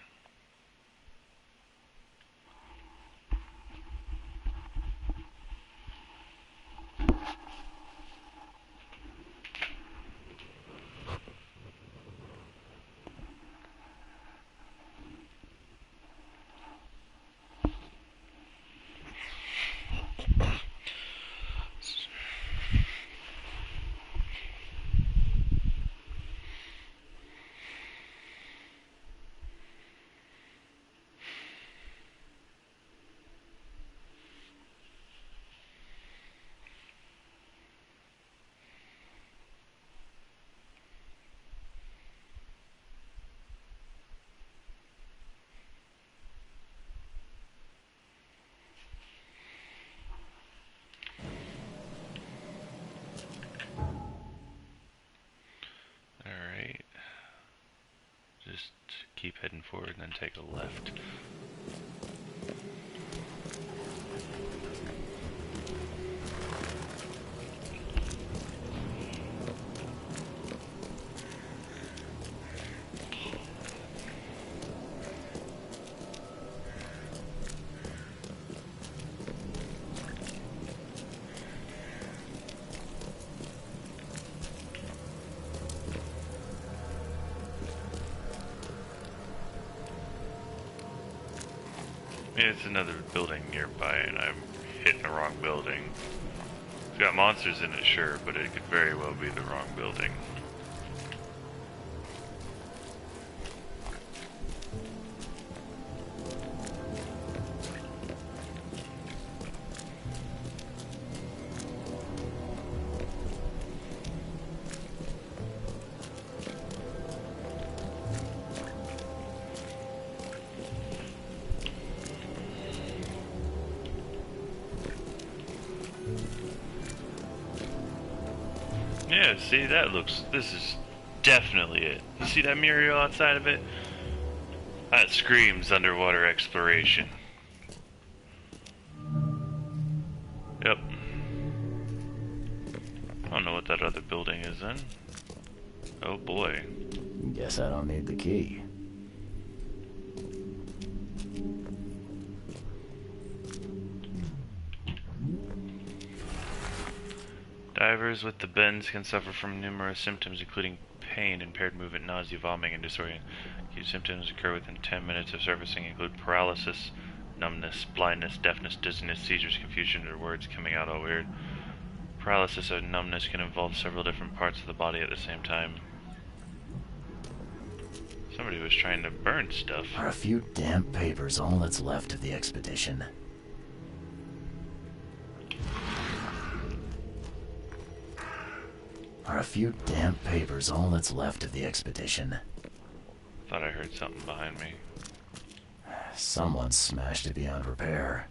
Alright. Just keep heading forward and then take a left. It's another building nearby, and I'm hitting the wrong building. It's got monsters in it, sure, but it could very well be the wrong building. Yeah, see, this is definitely it. You see that Muriel outside of it? That screams underwater exploration. Yep. I don't know what that other building is then. Oh boy. Guess I don't need the key. Divers with the bends can suffer from numerous symptoms, including pain, impaired movement, nausea, vomiting, and disorientation. These symptoms occur within 10 minutes of surfacing, include paralysis, numbness, blindness, deafness, dizziness, seizures, confusion, or words coming out all weird. Paralysis or numbness can involve several different parts of the body at the same time. Somebody was trying to burn stuff. Are a few damp papers all that's left of the expedition? Are a few damp papers all that's left of the expedition? Thought I heard something behind me. Someone smashed it beyond repair.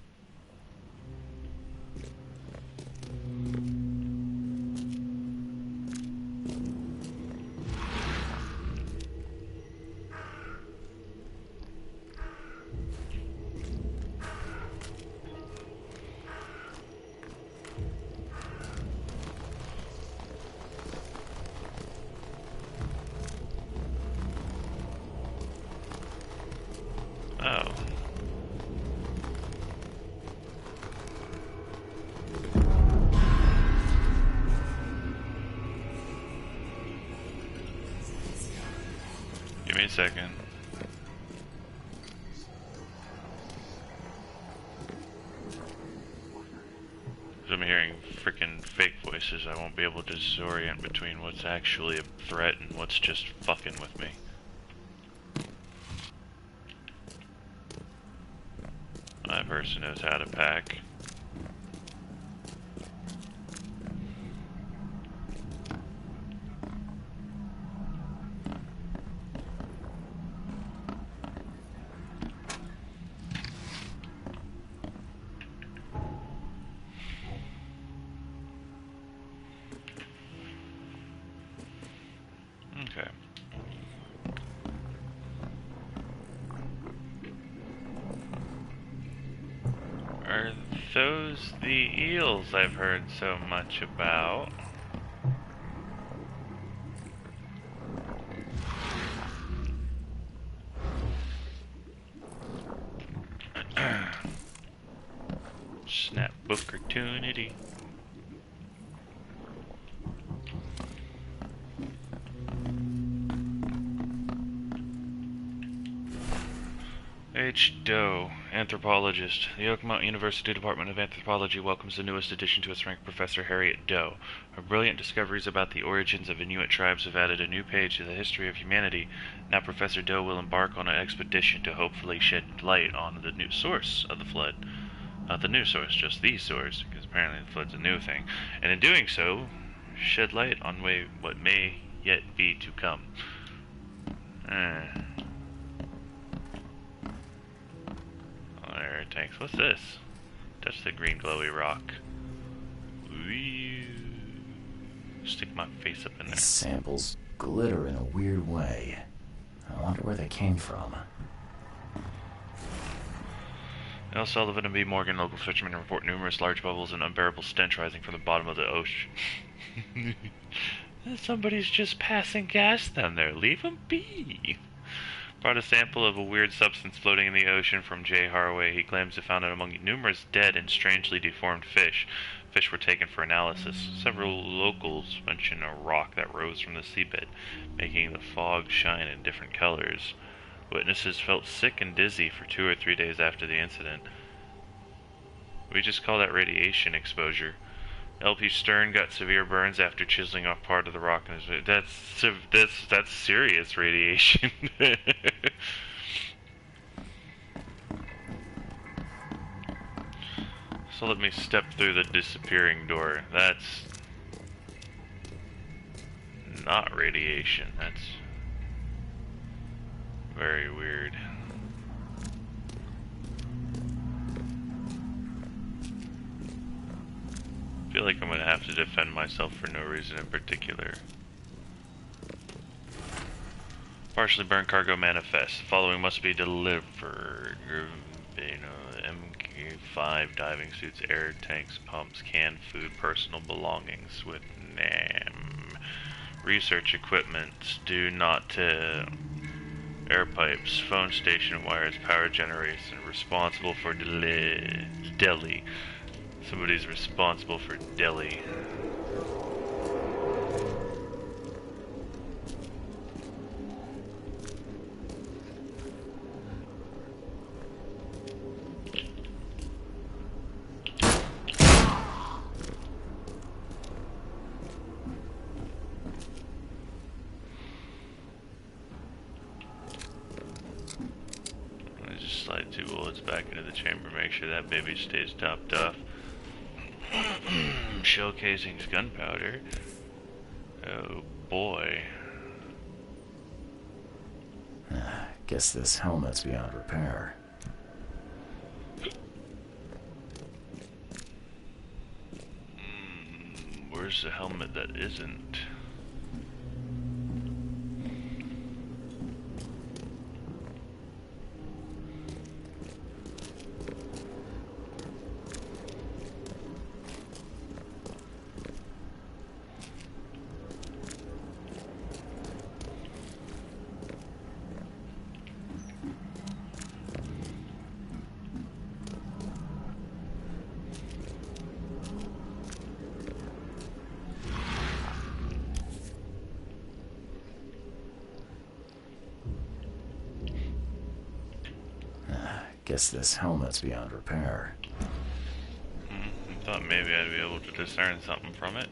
Oh. Give me a second. If I'm hearing freaking fake voices, I won't be able to disorient between what's actually a threat and what's just fucking with me. My person knows how to pack. Okay. Are those the eels I've heard so much about? Snap book opportunity. H. Doe, anthropologist. The Oakmont University Department of Anthropology welcomes the newest addition to its rank, Professor Harriet Doe. Her brilliant discoveries about the origins of Inuit tribes have added a new page to the history of humanity. Now Professor Doe will embark on an expedition to hopefully shed light on the new source of the flood. Not the new source, just the source, because apparently the flood's a new thing. And in doing so, shed light on what may yet be to come. Air tanks. What's this? Touch the green glowy rock. Wee. Stick my face up in there. These samples glitter in a weird way. I wonder where they came from. L. Sullivan and B. Morgan, local fishermen, report numerous large bubbles and unbearable stench rising from the bottom of the ocean. Somebody's just passing gas down there. Leave them be. Brought a sample of a weird substance floating in the ocean from Jay Haraway. He claims to found it among numerous dead and strangely deformed fish. Fish were taken for analysis. Several locals mention a rock that rose from the seabed, making the fog shine in different colors. Witnesses felt sick and dizzy for 2 or 3 days after the incident. We just call that radiation exposure. LP Stern got severe burns after chiseling off part of the rock in his... That's serious radiation. So let me step through the disappearing door. That's not radiation. That's very weird. I feel like I'm gonna have to defend myself for no reason in particular. Partially burned cargo manifest. The following must be delivered. MK5 diving suits, air tanks, pumps, canned food, personal belongings with NAM. Research equipment due not to air pipes, phone station wires, power generation, responsible for Delhi. Somebody's responsible for Delhi. I just slide 2 bullets back into the chamber, make sure that baby stays topped off. Shell casings, gunpowder. Oh boy. Guess this helmet's beyond repair. Where's the helmet that isn't? Guess this helmet's beyond repair. I thought maybe I'd be able to discern something from it.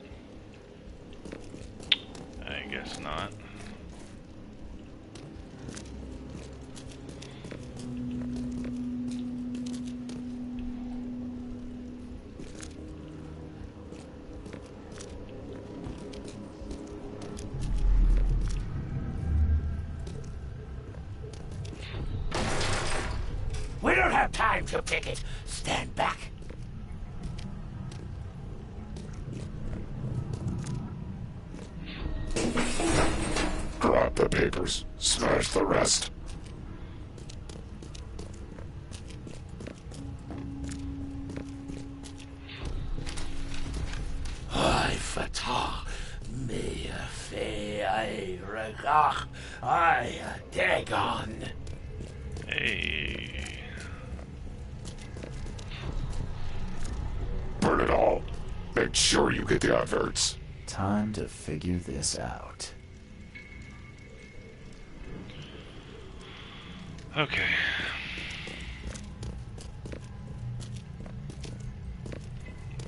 I guess not. We don't have time to pick it. Stand back. Grab the papers. Smash the rest. I fatah. Me fe I regach. I dagon. Hey. Burn it all. Make sure you get the adverts. Time to figure this out. Okay.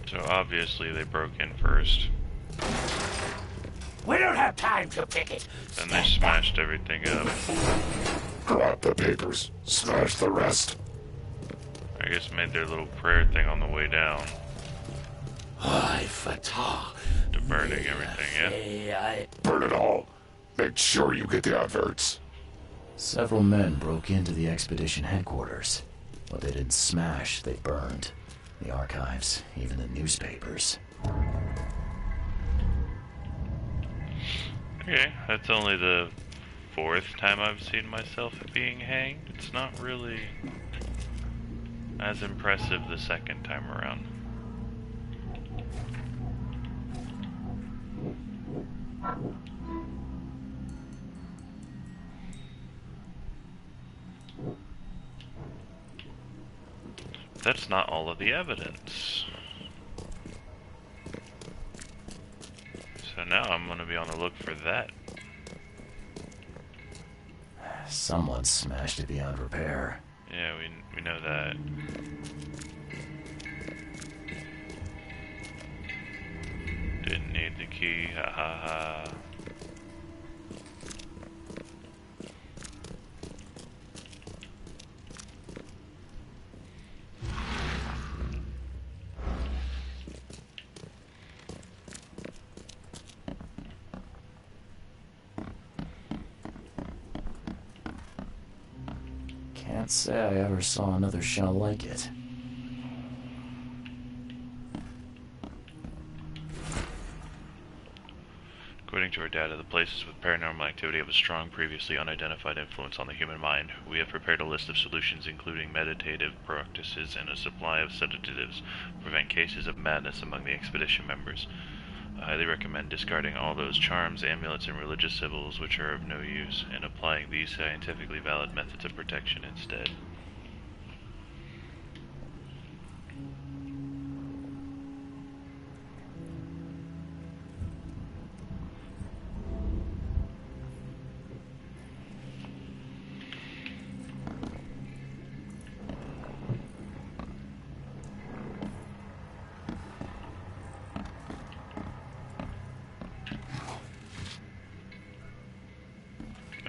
So obviously they broke in first. We don't have time to pick it. Then they smashed everything up. Grab the papers. Smash the rest. I guess made their little prayer thing on the way down. I fatah. To burning everything, yeah? Burn it all. Make sure you get the adverts. Several men broke into the expedition headquarters. What they didn't smash, they burned. The archives, even the newspapers. Okay, that's only the 4th time I've seen myself being hanged. It's not really as impressive the second time around. That's not all of the evidence. So now I'm gonna be on the look for that. Someone smashed it beyond repair. Yeah, we know that. Didn't need the key, ha ha ha. Can't say I ever saw another shell like it. According to our data, the places with paranormal activity have a strong, previously unidentified influence on the human mind. We have prepared a list of solutions including meditative practices and a supply of sedatives to prevent cases of madness among the expedition members. I highly recommend discarding all those charms, amulets, and religious symbols which are of no use, and applying these scientifically valid methods of protection instead.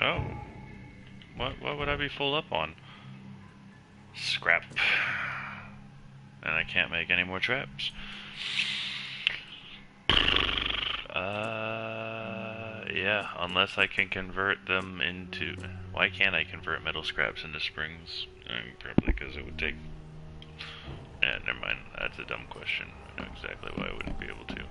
Oh. What would I be full up on? Scrap. And I can't make any more traps. Yeah, unless I can convert them into... Why can't I convert metal scraps into springs? Probably because it would take... Yeah, never mind. That's a dumb question. I know exactly why I wouldn't be able to.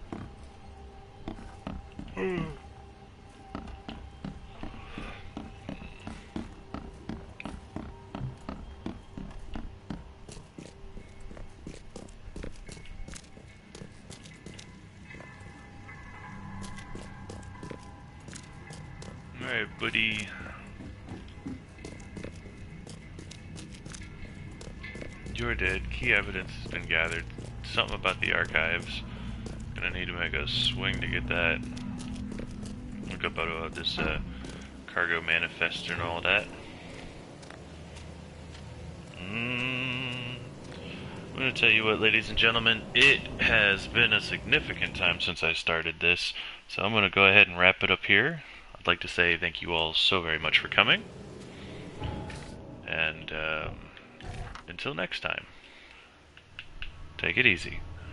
Alright, buddy. You're dead. Key evidence has been gathered. Something about the archives. Gonna need to make a swing to get that. Look up about this cargo manifest and all that. I'm gonna tell you what, ladies and gentlemen, it has been a significant time since I started this, so I'm gonna go ahead and wrap it up here. I'd like to say thank you all so very much for coming, and until next time, take it easy.